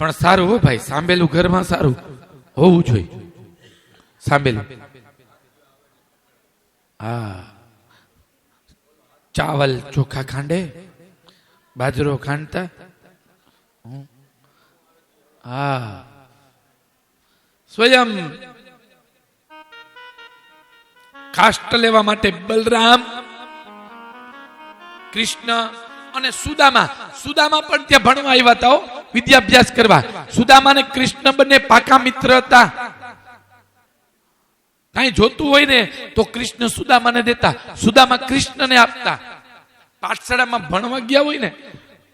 પણ સારું હો ભાઈ, સાંભેલું ઘરમાં સારું હોવું જોઈએ. સાંભેલું, હા, ચાવલ ચોખા ખાંડે, બાજરો ખાંડતા. હા, સ્વયં કાષ્ટ લેવા માટે બલરામ, કૃષ્ણ અને સુદામા. સુદામા પણ ત્યાં ભણવા આવ્યા હતા, વિદ્યાભ્યાસ કરવા. સુદામા અને કૃષ્ણ બંને પાકા મિત્ર હતા. કઈ જોતું હોય ને તો કૃષ્ણ સુદામાને દેતા, સુદામા કૃષ્ણને આપતા. પાઠશાળામાં ભણવા ગયા હોય ને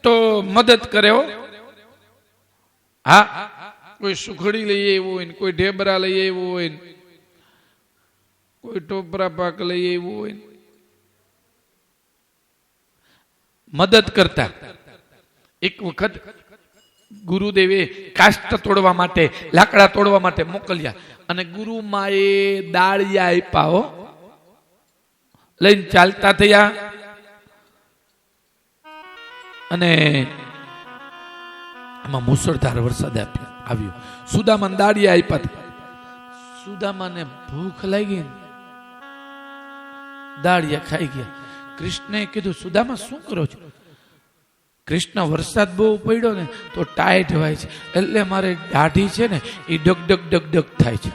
તો મદદ કરે હો. હા, કોઈ સુખડી લઈ આવ્યો હોય ને, કોઈ ઢેબરા લઈ આવ્યો હોય ને, કોઈ ટોપરા પાક લઈ આવ્યો હોય ને, મદદ કરતા. એક વખત ગુરુદેવે કાષ્ટ તોડવા માટે, લાકડા તોડવા માટે મોકલ્યા અને ગુરુમાએ દાળિયા આપ્યા હો. લઈને ચાલતા થયા અને એમાં મુસળધાર વરસાદ આવ્યો. સુદામાને દાળિયા આપ્યા. સુદામાને ભૂખ લાગી, દાળિયા ખાઈ ગયા. કૃષ્ણએ કીધું, સુદામા શું કરો છો? કૃષ્ણ, વરસાદ બહુ પડ્યો ને તો ટાઈટ હોય છે, એટલે મારે દાઢી છે ને એ ડગ ડગ ડગ ડગ થાય છે.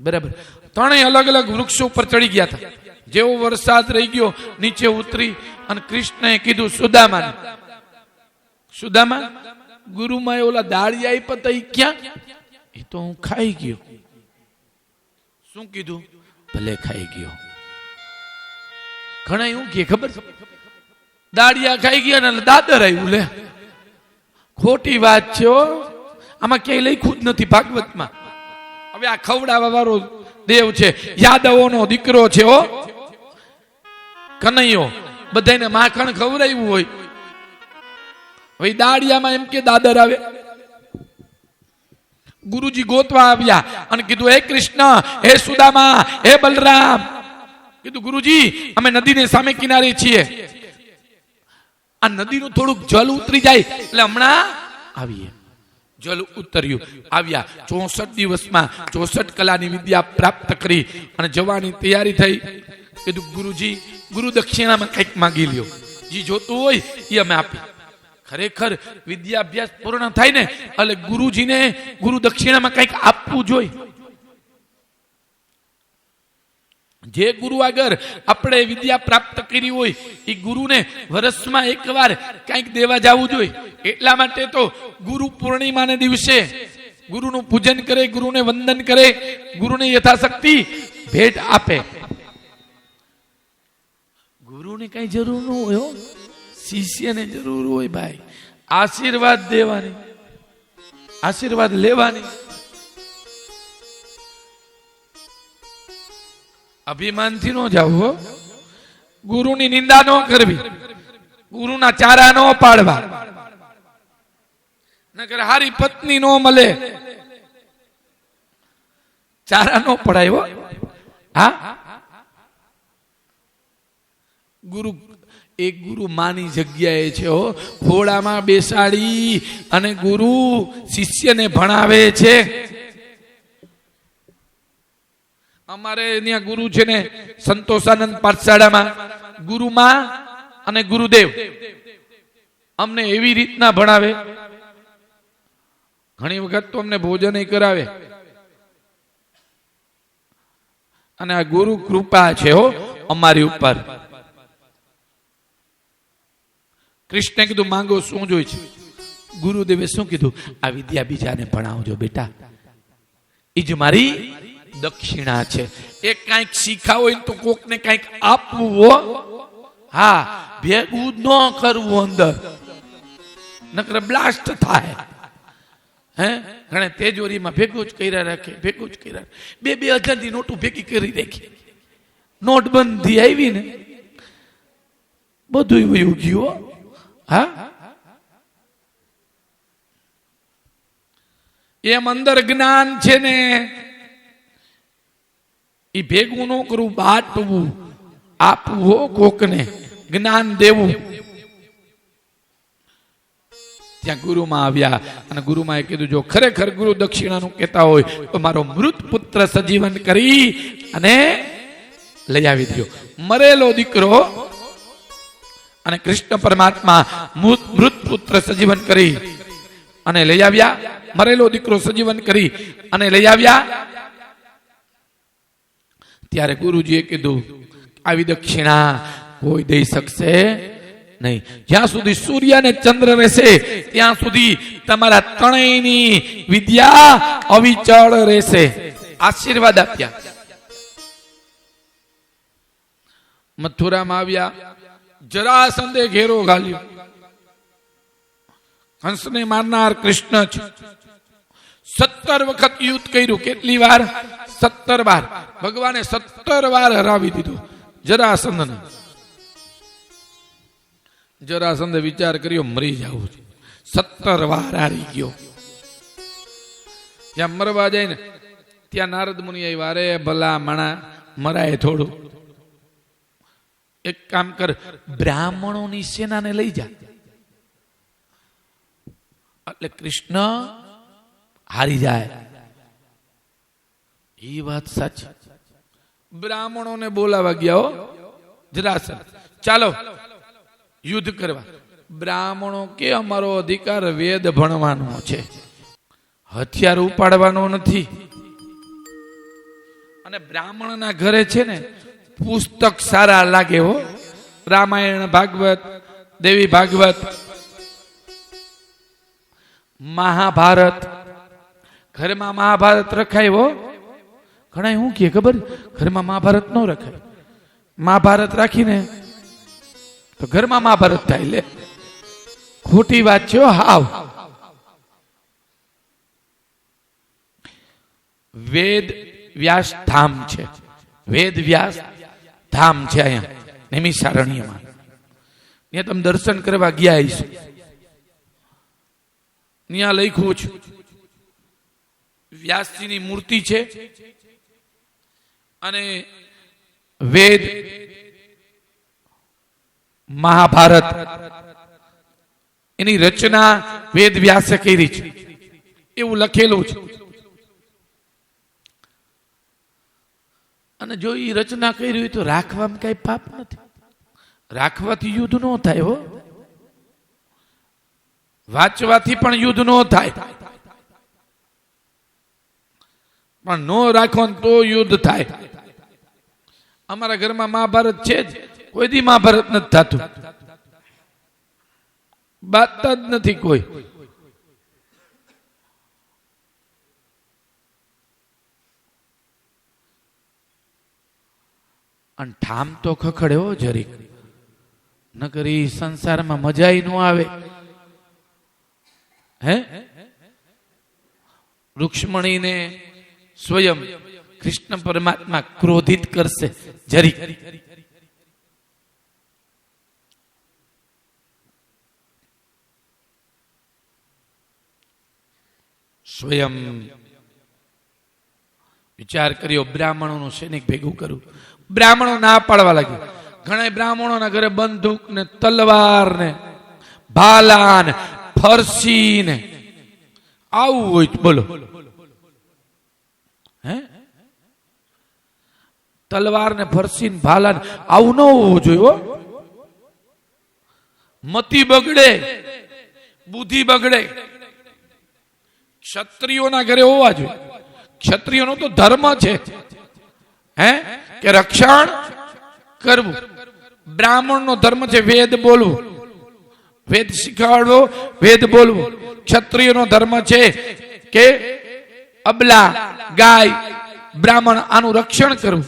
બરાબર. ત્રણેય અલગ અલગ વૃક્ષો ઉપર ચડી ગયા હતા. જેવો વરસાદ રહી ગયો, નીચે ઉતરી અને કૃષ્ણએ કીધું સુદામાને, સુદામા, ગુરુમાં ઓલા દાળિયા આપ્યા હતા, એ ક્યાં? એ તો હું ખાઈ ગયો. શું કીધું? ભલે ખાઈ ગયો. ઘણા એવું કે ખબર, દાળિયા ખાઈ ગયા ને દાદર આવ્યું. લે, ખોટી વાત છે. આમાં ક્યાંય લખ્યું જ નથી ભાગવતમાં. હવે આ ખવડાવવા વાળો દેવ છે, યાદવોનો દીકરો છે હો, કનૈયો. બધાને માખણ ખવડાવ્યું હોય, હવે દાળિયામાં એમ કે દાદર આવે. ગુરુજી ગોતવા આવ્યા અને કીધું, હે કૃષ્ણ, હે સુદામા, હે બલરામ. કીધું, ગુરુજી, અમે નદીને સામે કિનારે છીએ, આ નદીનું થોડુંક જલ ઉતરી જાય એટલે હમણાં આવીએ. જલ ઉતર્યું, આવ્યા. 64 દિવસમાં 64 કલાની વિદ્યા પ્રાપ્ત કરી અને જવાની તૈયારી થઈ. કીધું, ગુરુજી, ગુરુ દક્ષિણામાં કંઈક માંગી લ્યો, જે જોતું હોય એ અમે આપી. ખરેખર વિદ્યાભ્યાસ પૂર્ણ થાય ને એટલે ગુરુજીને ગુરુ દક્ષિણામાં કંઈક આપવું જોઈએ. જે ગુરુ આગળ આપણે વિદ્યા પ્રાપ્ત કરી હોય એ ગુરુને વર્ષમાં એકવાર કંઈક દેવા જવું જોઈએ. એટલા માટે તો ગુરુ પૂર્ણિમાને દિવસે ગુરુનું પૂજન કરે, ગુરુને વંદન કરે, ગુરુને યથાશક્તિ ભેટ આપે. ગુરુને કઈ જરૂર ન હોય, શિષ્યને જરૂર હોય ભાઈ આશીર્વાદ દેવાની, આશીર્વાદ લેવાની. અભિમાનથી ન જાવ, ગુરુની નિંદા ન કરવી, ગુરુના ચારા ન પાડવા, નકર હારી પત્ની નો મળે, ચારા નો પડાયો. હા, ગુરુ એક ગુરુ માની જગ્યાએ છે, ખોળામાં બેસાડી અને ગુરુ શિષ્યને ભણાવે છે. અમારે ત્યાં ગુરુ છે ને સંતોષાનંદ પાઠશાળામાં ગુરુમાં અને ગુરુદેવ અમને એવી રીતના ભણાવે, ઘણી વખત તો અમને ભોજન કરાવે. અને આ ગુરુ કૃપા છે અમારી ઉપર. કૃષ્ણે કીધું માંગો શું જોઈ છે? ગુરુદેવે શું કીધું? આ વિદ્યા બીજાને ભણાવજો બેટા, એ જ મારી દક્ષિણા છે. એ કઈક શીખા હોય તો કોકને કઈક આપવું હો. હા, ભેગું ન કરવું અંદર, નકર બ્લાસ્ટ થાય. હે, ઘણે તેજોરીમાં ભેગું જ કર્યા રાખે, ભેગું જ કર્યા. 2,000 ની નોટું ભેગી કરી રાખી. નોટબંધી આવી ને બધું વયું ગયું. હા, એમ અંદર જ્ઞાન છે ને એ ભેગું ન કરવું, બાટવું, આપવું કોકને, જ્ઞાન દેવું. ત્યાં ગુરુમાં આવ્યા અને ગુરુમાં એ કીધું જો ખરેખર ગુરુ દક્ષિણાનું કહેતા હોય તો મારો મૃત પુત્ર સજીવન કરી અને લઈ આવી દો. મરેલો દીકરો અને કૃષ્ણ પરમાત્મા મૃત પુત્ર સજીવન કરી અને લઈ આવ્યા. મરેલો દીકરો સજીવન કરી અને લઈ આવ્યા. ત્યારે ગુરુજીએ કીધું આવી દક્ષિણા કોઈ દઈ શકશે નહીં. જ્યાં સુધી સૂર્ય અને ચંદ્ર રહેશે ત્યાં સુધી તમારા ત્રણેયની વિદ્યા અવિચળ રહેશે. આશીર્વાદ આપ્યા. મથુરામાં આવ્યા, જરાસંધે ઘેરો ઘાલ્યો. હંસને મારનાર કૃષ્ણ છે. 17 વખત યુદ્ધ કર્યું. કેટલી વાર? 17 વાર. ભગવાને 17 વાર હરાવી દીધું જરાસંધને. જરાસંધે વિચાર કર્યો મરી જવું છે. 17 વાર હારી ગયો. જ્યાં મરવા જાય ને ત્યાં નારદ મુનિ આવ્યા, અરે ભલા માણા મરાય થોડું, એક કામ કર, બ્રાહ્મણોની સેનાને લઈ જા. એટલે કૃષ્ણ હારી જાય. એ વાત સાચી. બ્રાહ્મણોને બોલાવા ગયા હો જરાસંધ, ચાલો યુદ્ધ કરવા. બ્રાહ્મણો કે અમારો અધિકાર વેદ ભણવાનો છે, હથિયાર ઉપાડવાનો નથી. અને બ્રાહ્મણના ઘરે છે ને પુસ્તક સારા લાગે હો, રામાયણ, ભાગવત, દેવી ભાગવત, મહાભારત. ઘરમાં મહાભારત રખાય હો. ઘણા શું કે ખબર, ઘરમાં મહાભારત ન રખાય. મહાભારત રાખીને તો ઘરમાં મહાભારત થાય. લે, ખોટી વાત છે હાવ. વેદ વ્યાસ ધામ છે, વેદ વ્યાસ ધામ છે અહીંયા નૈમિષારણ્યમાં. ત્યાં તમે દર્શન કરવા ગયા હશો. ત્યાં લખ્યું છે વ્યાસજીની મૂર્તિ છે અને વેદ મહાભારત એની રચના વેદ વ્યાસે કરી છે એવું લખેલું છે. અને જો એ રચના કરી હોય તો રાખવામાં કઈ પાપ નથી. રાખવાથી યુદ્ધ ન થાય હો, વાંચવાથી પણ યુદ્ધ ન થાય, પણ નો રાખો તો યુદ્ધ થાય. અમારા ઘરમાં મહાભારત છે જ, કોઈ દી મહાભારત નથી થતું, બાતતા જ નથી કોઈ. અને ઠામ તો ખખડ્યો જરીક, નકર ઈ સંસારમાં મજા ન આવે. હે રૂક્ષ્મણીને સ્વયં કૃષ્ણ પરમાત્મા ક્રોધિત કરશે જરીક. સ્વયં વિચાર કર્યો બ્રાહ્મણોનું સૈનિક ભેગું કરું. બ્રાહ્મણો ના પાડવા લાગ્યા. ઘણા બ્રાહ્મણોના ઘરે બંદૂક ને તલવાર ને ભાલા ને ફરસી ને આવું હોય. બોલો હે તલવાર ને ફરસી ને ભાલા ને આવું ન હોવું જોઈએ. મતિ બગડે, બુદ્ધિ બગડે. ક્ષત્રિયોના ઘરે હોવા જોઈએ. ક્ષત્રિયોનો તો ધર્મ છે હે કે રક્ષણ કરવું. બ્રાહ્મણનો ધર્મ છે વેદ બોલવું, વેદ શીખવાડવો, વેદ બોલવું. ક્ષત્રિયનો ધર્મ છે કે અબલા, ગાય, બ્રાહ્મણ આનું રક્ષણ કરવું.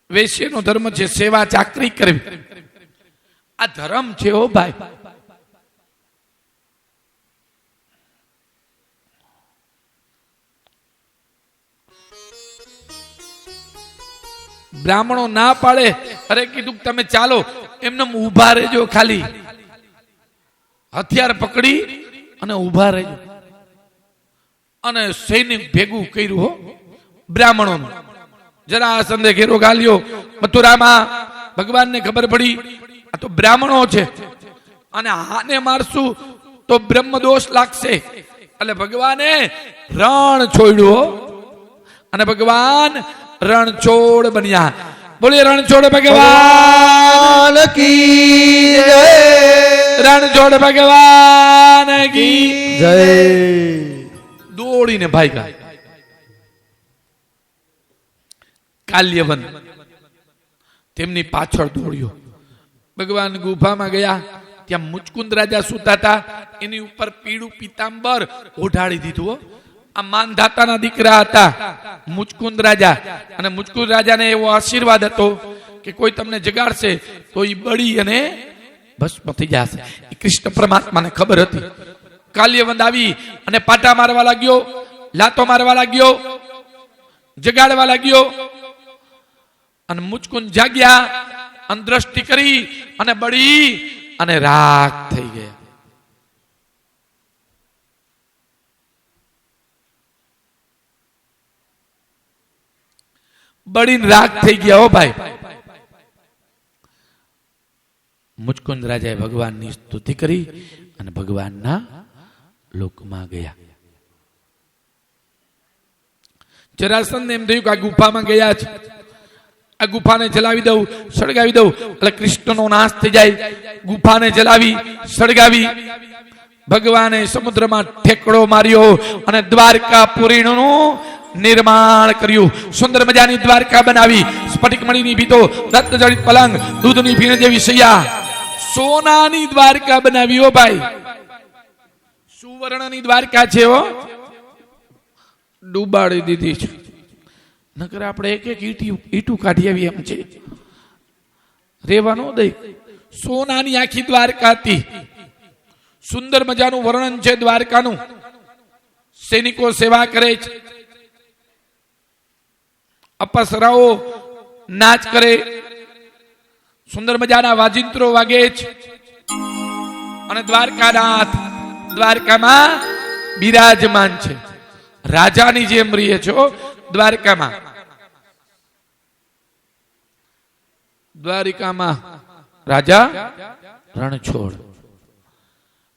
વૈશ્યનો ધર્મ છે સેવા ચાકરી કરવી. આ ધર્મ છે ઓ ભાઈ. બ્રાહ્મણો ના પાડે, અરે કીધું તમે ચાલો, એમને ઉભા રહેજો, ખાલી હથિયાર પકડી અને ઉભા રહેજો. અને સૈનિક ભેગું કર્યું હો બ્રાહ્મણોનું. જરા સંદે ઘેરો ગાલ્યો. મથુરામાં ભગવાનને ખબર પડી આ તો બ્રાહ્મણો છે અને આને મારશું તો બ્રહ્મ દોષ લાગશે. એટલે ભગવાને રણ છોડ્યું અને ભગવાન રણછોડ બન્યા. બોલીએ રણછોડ ભગવાન કી જય. રણછોડ ભગવાન કી જય. દોડીને ભાગ્યા. કાલ્યવન તેમની પાછળ દોડ્યો. ભગવાન ગુફામાં ગયા. ત્યાં મુચકુંદ રાજા સુતા હતા. એની ઉપર પીળું પીતાંબર ઓઢાડી દીધું. આ માનધાતાના દીકરા હતા મુચકુંદ રાજા. અને મુચકુંદ રાજાને એવો આશીર્વાદ હતો કે કોઈ તમને જગાડશે તો એ બળી અને ભસ્મ થઈ જશે. એ કૃષ્ણ પરમાત્માને ખબર હતી. કાલ્યવંદ આવી અને પાટા મારવા લાગ્યો, લાતો મારવા લાગ્યો, જગાડવા લાગ્યો. અને મુચકુંદ જાગ્યા અને દ્રષ્ટિ કરી અને બળી અને રાખ થઈ ગયા. બળીને રાખ થઈ ગયા હો ભાઈ. મુચકુંદ રાજાએ ભગવાનની સ્તુતિ કરી અને ભગવાનના લોકમાં ગયા. જરાસંધ એમ થયું કે આ ગુફામાં ગયા છે, આ ગુફાને જલાવી દઉં, સળગાવી દઉં એટલે કૃષ્ણનો નાશ થઈ જાય. ગુફાને જલાવી, સળગાવી. ભગવાને સમુદ્રમાં ઠેકડો માર્યો અને દ્વારકાપુરીનું નિર્માણ કર્યું. સુંદર મજાની દ્વારકા બનાવી. સ્ફટિક મણીની ભીતો, રત્ન જડિત પલંગ, દૂધની ભીણ જેવી સૈયા, સોનાની દ્વારકા બનાવી. હો ભાઈ, સુવર્ણની દ્વારકા છે હો. ડૂબાડી દીધી છે. નકર આપણે એક એક ઈટું કાઢી આવી એમ છે. રેવાનો દઈ. સોનાની આખી દ્વારકા હતી. સુંદર મજાનું વર્ણન છે દ્વારકાનું. સૈનિકો સેવા કરે છે, અપસરાઓ નાચ કરે, સુંદર મજાના વાજિંત્રો વાગે છે. અને દ્વારકાનાથ દ્વારકામાં બિરાજમાન છે. રાજાની જેમ રહીએ છો દ્વારકામાં. દ્વારિકામાં રાજા રણછોડ.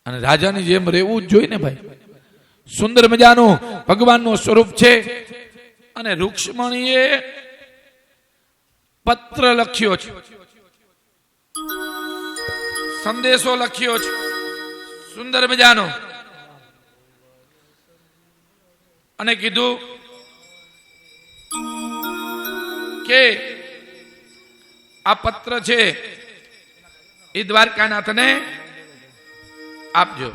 અને રાજાની જેમ રહેવું જ જોઈએ ને ભાઈ. સુંદર મજાનું ભગવાનનું સ્વરૂપ છે. અને રૂક્ષ્મણીએ પત્ર લખ્યો છે, સંદેશો લખ્યો છે સુંદર મજાનો. અને કીધું કે આ પત્ર છે એ દ્વારકાનાથને આપજો,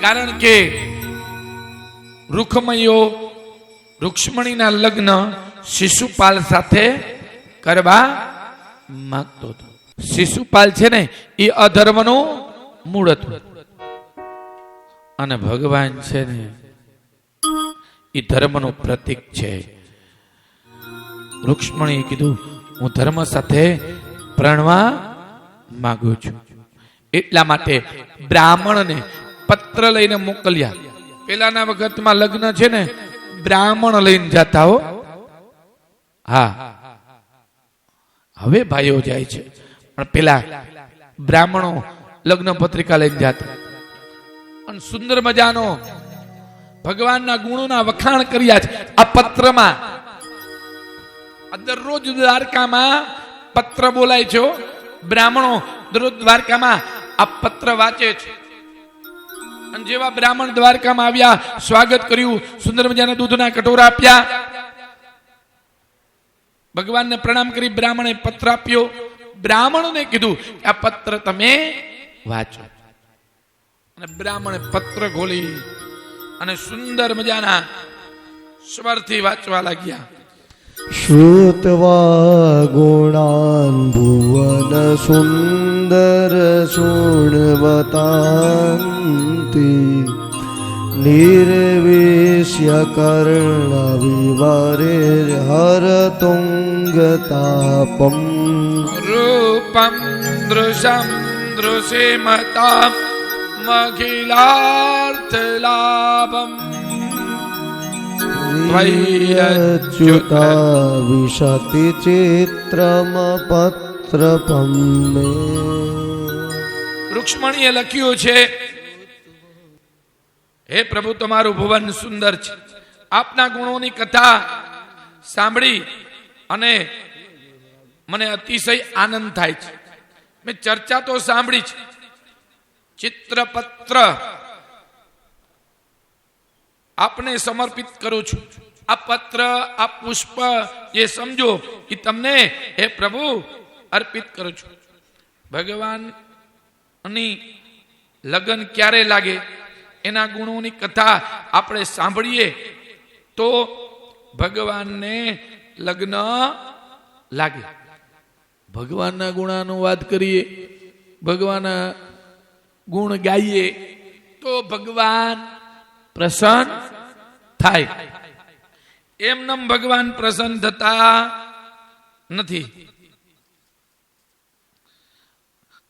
કારણ કે રૂક્ષ્મણીના લગ્ન શિશુપાલ સાથે કરવા માંગતો હતો. શિશુપાલ છે ને એ અધર્મનું મૂળ હતું અને ભગવાન છે ને એ ધર્મનું પ્રતીક છે. રૂક્ષ્મણીએ કીધું હું ધર્મ સાથે પ્રણવા માંગુ છું. એટલા માટે બ્રાહ્મણને પત્ર લઈને મોકલ્યા. પેલાના વખતમાં લગ્ન છે ને બ્રાહ્મણ લઈને જતા હો. હા, હવે ભાઈઓ જાય છે, પણ પેલા બ્રાહ્મણો લગ્ન પત્રિકા લઈને જતા અને સુંદર મજાનો ભગવાનના ગુણોના વખાણ કર્યા છે આ પત્રમાં. દરરોજ દ્વારકામાં પત્ર બોલાય છે. બ્રાહ્મણો દરરોજ દ્વારકામાં આ પત્ર વાંચે છે. અને જેવા બ્રાહ્મણ દ્વારકામાં આવ્યા, સ્વાગત કર્યું, સુંદર મજાના દૂધના કટોરા આપ્યા, ભગવાનને પ્રણામ કરી બ્રાહ્મણે પત્ર આપ્યો. બ્રાહ્મણને કીધું આ પત્ર તમે વાંચો. અને બ્રાહ્મણે પત્ર ખોલી અને સુંદર મજાના સ્વરથી વાંચવા લાગ્યા. શ્રુત્વા ગુણાન ભુવન સુંદર સુણવતાંતિ નિર્વેશ્ય કર્ણ વિવારે હરતુંગતાપમ રૂપમ દૃશમ દૃશિમતા મખિલાર્થ લાભમ ચ્યુતા વિશતિ ચિત્રમ પત્રપમ મે. રૂક્ષ્મણીએ લખ્યું છે, હે પ્રભુ તમારું ભુવન સુંદર છે. આપના ગુણોની કથા સાંભળી અને મને અતિશય આનંદ થાય છે. મેં ચર્ચા તો સાંભળી છે. ચિત્રપત્ર આપને સમર્પિત કરું છું. આ પત્ર, આ પુષ્પ જે સમજો એ તમને હે પ્રભુ અર્પિત કરું છું. ભગવાનની લગ્ન ક્યારે લાગે, એના ગુણોની કથા આપણે સાંભળીએ તો ભગવાનને લગ્ન લાગે. ભગવાનના ગુણાનું વાત કરીએ, ભગવાનના ગુણ ગાઈએ તો ભગવાન પ્રસન્ન થાય. એમનેમ ભગવાન પ્રસન્ન થતા નથી.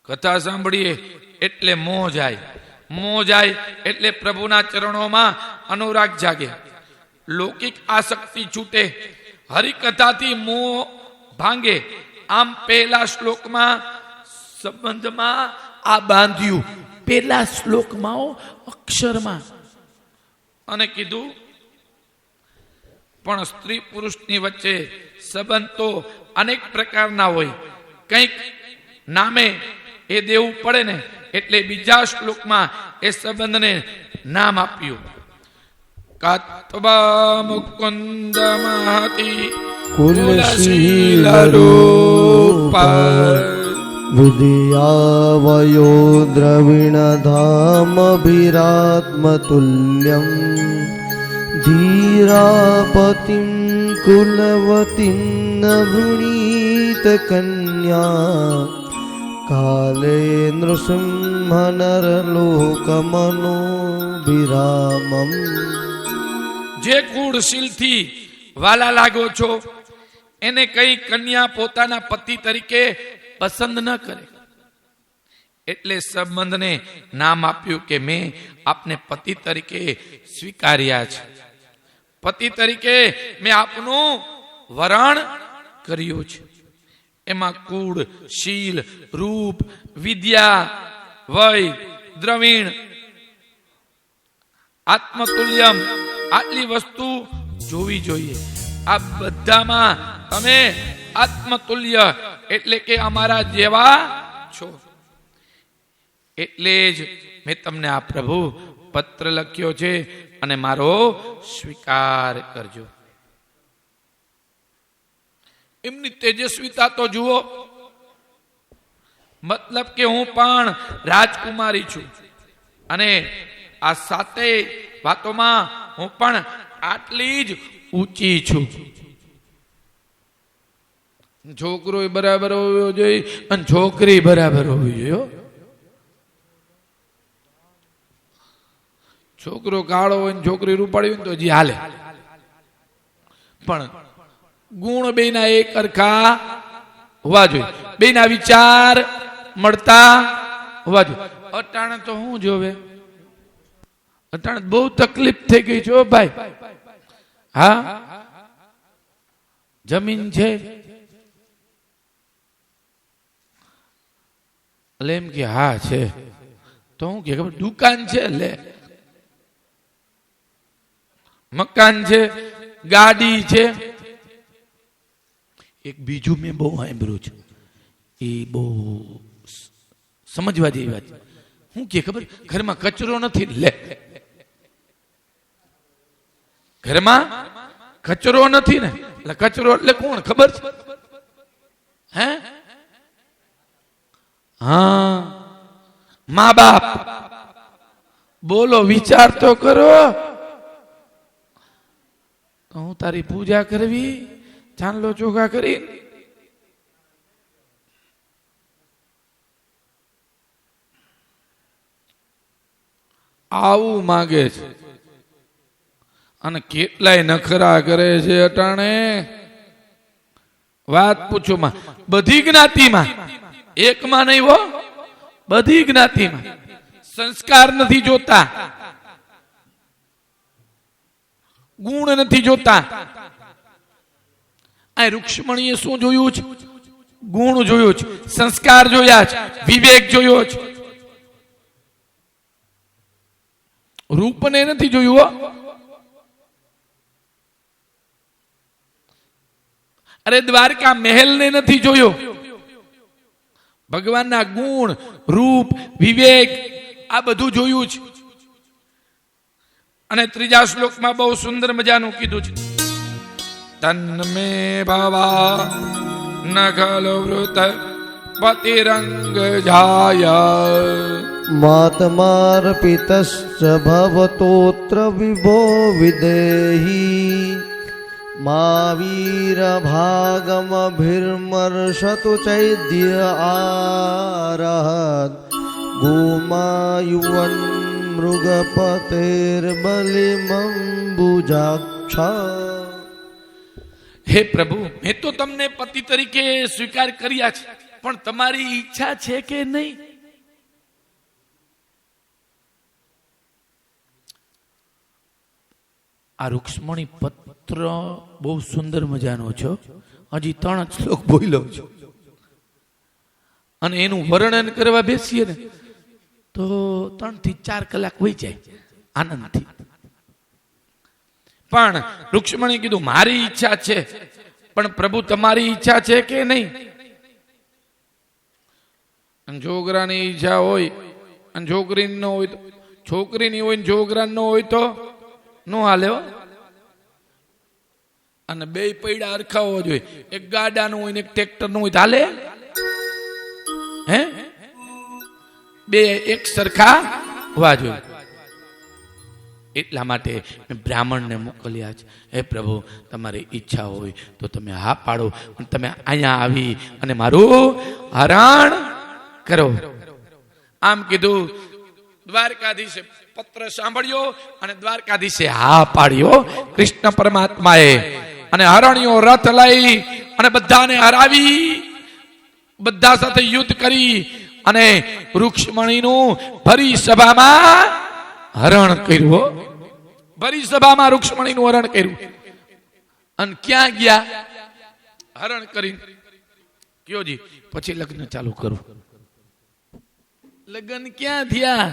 કથા સાંભળીએ એટલે મોહ જાય, મોહ જાય એટલે પ્રભુના ચરણોમાં અનુરાગ જાગે, લૌકિક આસક્તિ છૂટે, હરિકથાથી મોહ ભાંગે. આમ પહેલા શ્લોકમાં સંબંધમાં આ બાંધ્યું, પહેલા શ્લોકમાં અક્ષરમાં, અને કીધું પણ સ્ત્રી પુરુષની વચ્ચે સંબંધ તો અનેક પ્રકારના હોય, કંઈક નામે એ દેવું પડે ને, એટલે બીજા શ્લોકમાં એ સંબંધને નામ આપ્યું. કાત્વા મુકુંદ મહતી કુલશીલ રૂપા વિદ્યાવયો દ્રવિણ ધામભિરાત્મતુલ્યમ ધીરાપતિમ કુલવતીમ વૃણીત કન્યા કાલે નૃસિંહ નરલોકમનોભિરામમ. જે કુળશીલથી વાલા લાગો છો એને કઈ કન્યા પોતાના પતિ તરીકે પસંદ ન કરે, એટલે સંબંધને નામ આપ્યું કે મેં આપને પતિ તરીકે સ્વીકાર્યા છે, પતિ તરીકે મેં આપનું વરણ કર્યું છે. એમાં કુળ, શીલ, રૂપ, વિદ્યા, વય, દ્રવિણ, આત્મતુલ્યમ, આટલી વસ્તુ જોવી જોઈએ. આ બધામાં તમે આત્મતુલ્ય એટલે કે અમારા જેવા છો. એટલે જ મેં તમને આ પ્રભુ પત્ર લખ્યો છે અને મારો સ્વીકાર કરજો. એમની તેજસ્વીતા તો જુઓ. મતલબ કે હું પણ રાજકુમારી છું અને આ સાતે વાતોમાં હું પણ આટલી જ ઊંચી છું. છોકરો બરાબર હોવો જોઈએ અને છોકરી બરાબર હોવી જોઈએ. છોકરો કાળો હોય ને છોકરી રૂપાળી હોય ને તો હજી હાલે, પણ ગુણ બેના એક સરખા હોવા જોઈએ, બેના વિચાર મળતા હોવા જોઈએ. અટાણે તો હું જોવે, અટાણે બહુ તકલીફ થઈ ગઈ છે ભાઈ. હા, જમીન છે એટલે એમ કે હા છે, તો હું કે ખબર દુકાન છે લે, મકાન છે, ગાડી છે. એક બીજું મેં બહુ સાંભળ્યું છે, એ બહુ સમજવા જેવી વાત. હું કે ખબર, ઘરમાં કચરો નથી લે, ઘરમાં કચરો નથી ને, એટલે કચરો એટલે કોણ ખબર છે? હે? હા, મા બાપ. બોલો, વિચાર તો કરો. હું તારી પૂજા કરવી, ચાંદલો ચોખા કરી, આવું માગે છે અને કેટલાય નખરા કરે છે અટાણે. વાત પૂછો માં, બધી જ્ઞાતિમાં, એકમાં નહીં હો, બધી જ્ઞાતિમાં સંસ્કાર નથી જોતા, ગુણ નથી જોતા. આ રૂક્ષ્મણીએ શું જોયું છે? ગુણ જોયો છે, સંસ્કાર જોયા છે, વિવેક જોયો છે. રૂપને નથી જોયું. અરે દ્વારકા મહેલને નથી જોયો. ભગવાનના ગુણ, રૂપ, વિવેક આ બધું જોયું છે. અને ત્રીજા શ્લોકમાં બહુ સુંદર મજાનું કીધું છે, તન્મે ભવા ન ખલો વૃત પતિરંગ જાયા માતમાર્પિતશ્ચ ભવતોત્ર વિભો વિદેહી મા વીરભાગમભિર્મર્ષતુ ચૈદ્ય આરહદ ગોમાયુવન મૃગપતેર્બલિમંબુજાક્ષા. હે પ્રભુ, મેં તો તમને પતિ તરીકે સ્વીકાર કર્યા છે, પણ તમારી ઈચ્છા છે કે નહીં? આ રૂક્ષ્મણી પત્ર બહુ સુંદર મજાનો છે. હજી 3 શ્લોક બોલ્યો છું અને એનું વર્ણન કરવા બેસીએ ને તો 3 થી 4 કલાક વહી જાય આનંદથી. પણ રૂક્ષ્મણી કીધું મારી ઈચ્છા છે, પણ પ્રભુ તમારી ઈચ્છા છે કે નહીં? છોકરાની ઈચ્છા હોય અને છોકરી ન હોય તો, છોકરીની હોય ને છોકરા ન હોય તો નો હાલે. અને બે પૈડા હરખા હોવા જોઈએ, એક ગાડાનું હોય ને એક ટ્રેક્ટરનું હોય તો હાલે? હે? બે એક સરખા હોવા જોઈએ. એટલા માટે મેં બ્રાહ્મણને મોકલ્યા છે. હે પ્રભુ, તમારી ઈચ્છા હોય તો તમે હા પાડો, પણ તમે અહીંયા આવી અને મારું હરણ કરો. આમ કીધું. દ્વારકાધીશે પત્ર સાંભળ્યો અને દ્વારકાધીશે હા પાડ્યો કૃષ્ણ પરમાત્માએ. અને હરણીઓ રથ લઈ અને બધાને હરાવી, બધા સાથે યુદ્ધ કરી અને રૂક્ષ્મણીનું ભરી સભામાં હરણ કર્યું. ભરી સભામાં રૂક્ષ્મણીનું હરણ કર્યું. અને ક્યાં ગયા? હરણ કરી કયો જી, પછી લગ્ન ચાલુ કરું. લગ્ન ક્યાં થયા?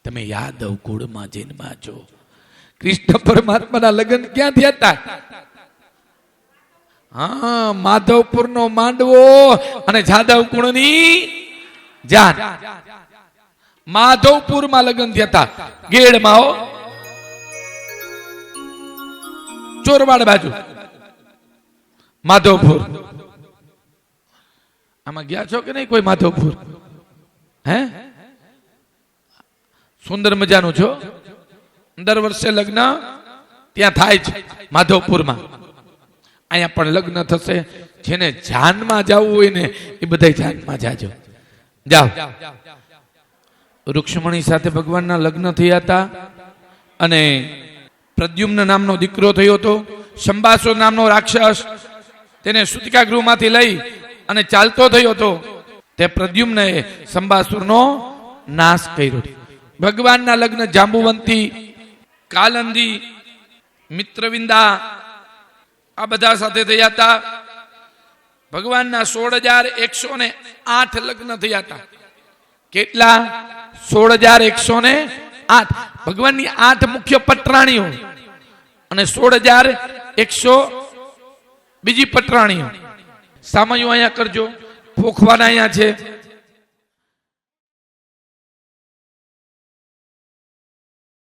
તમે યાદવ કુળમાં જન્મા છો. કૃષ્ણ પરમાત્માના લગ્ન ક્યાં થયા હતા? હા, માધવપુર નો માંડવો અને જાદવ કુળની જાન. માધવપુર માં લગ્ન થયા હતા. ગેડમાં હો, ચોરવાડ બાજુ. માધવપુર. આમાં ગયા છો કે નહીં કોઈ માધવપુર? હે, સુંદર મજાનું છો. દર વર્ષે લગ્ન ત્યાં થાય છે માધવપુરમાં. અહીંયા પણ લગ્ન થશે. જેને જાનમાં જવું હોય ને એ બધા જાનમાં જાજો. જાઓ. રૂક્ષ્મણી સાથે ભગવાનના લગ્ન થયા હતા અને પ્રદ્યુમ્ન નામનો દીકરો થયો હતો. શંબાસુર નામનો રાક્ષસ તેને સૂતિકા ગૃહમાંથી લઈ અને ચાલતો થયો હતો. તે પ્રદ્યુમ્નએ શંબાસુરનો નાશ કર્યો. ભગવાનના લગ્ન જાંબુવંતી, કાલંદી, મિત્રવિંદા આ બધા સાથે થયા હતા. ભગવાનના 16,108 લગ્ન થયા હતા. કેટલા? 16,108. ભગવાનની 8 મુખ્ય પટરાણીઓ અને 16,100 બીજી પટરાણીઓ. સામયું અહીંયા કરજો. પોખવાના અહીંયા છે.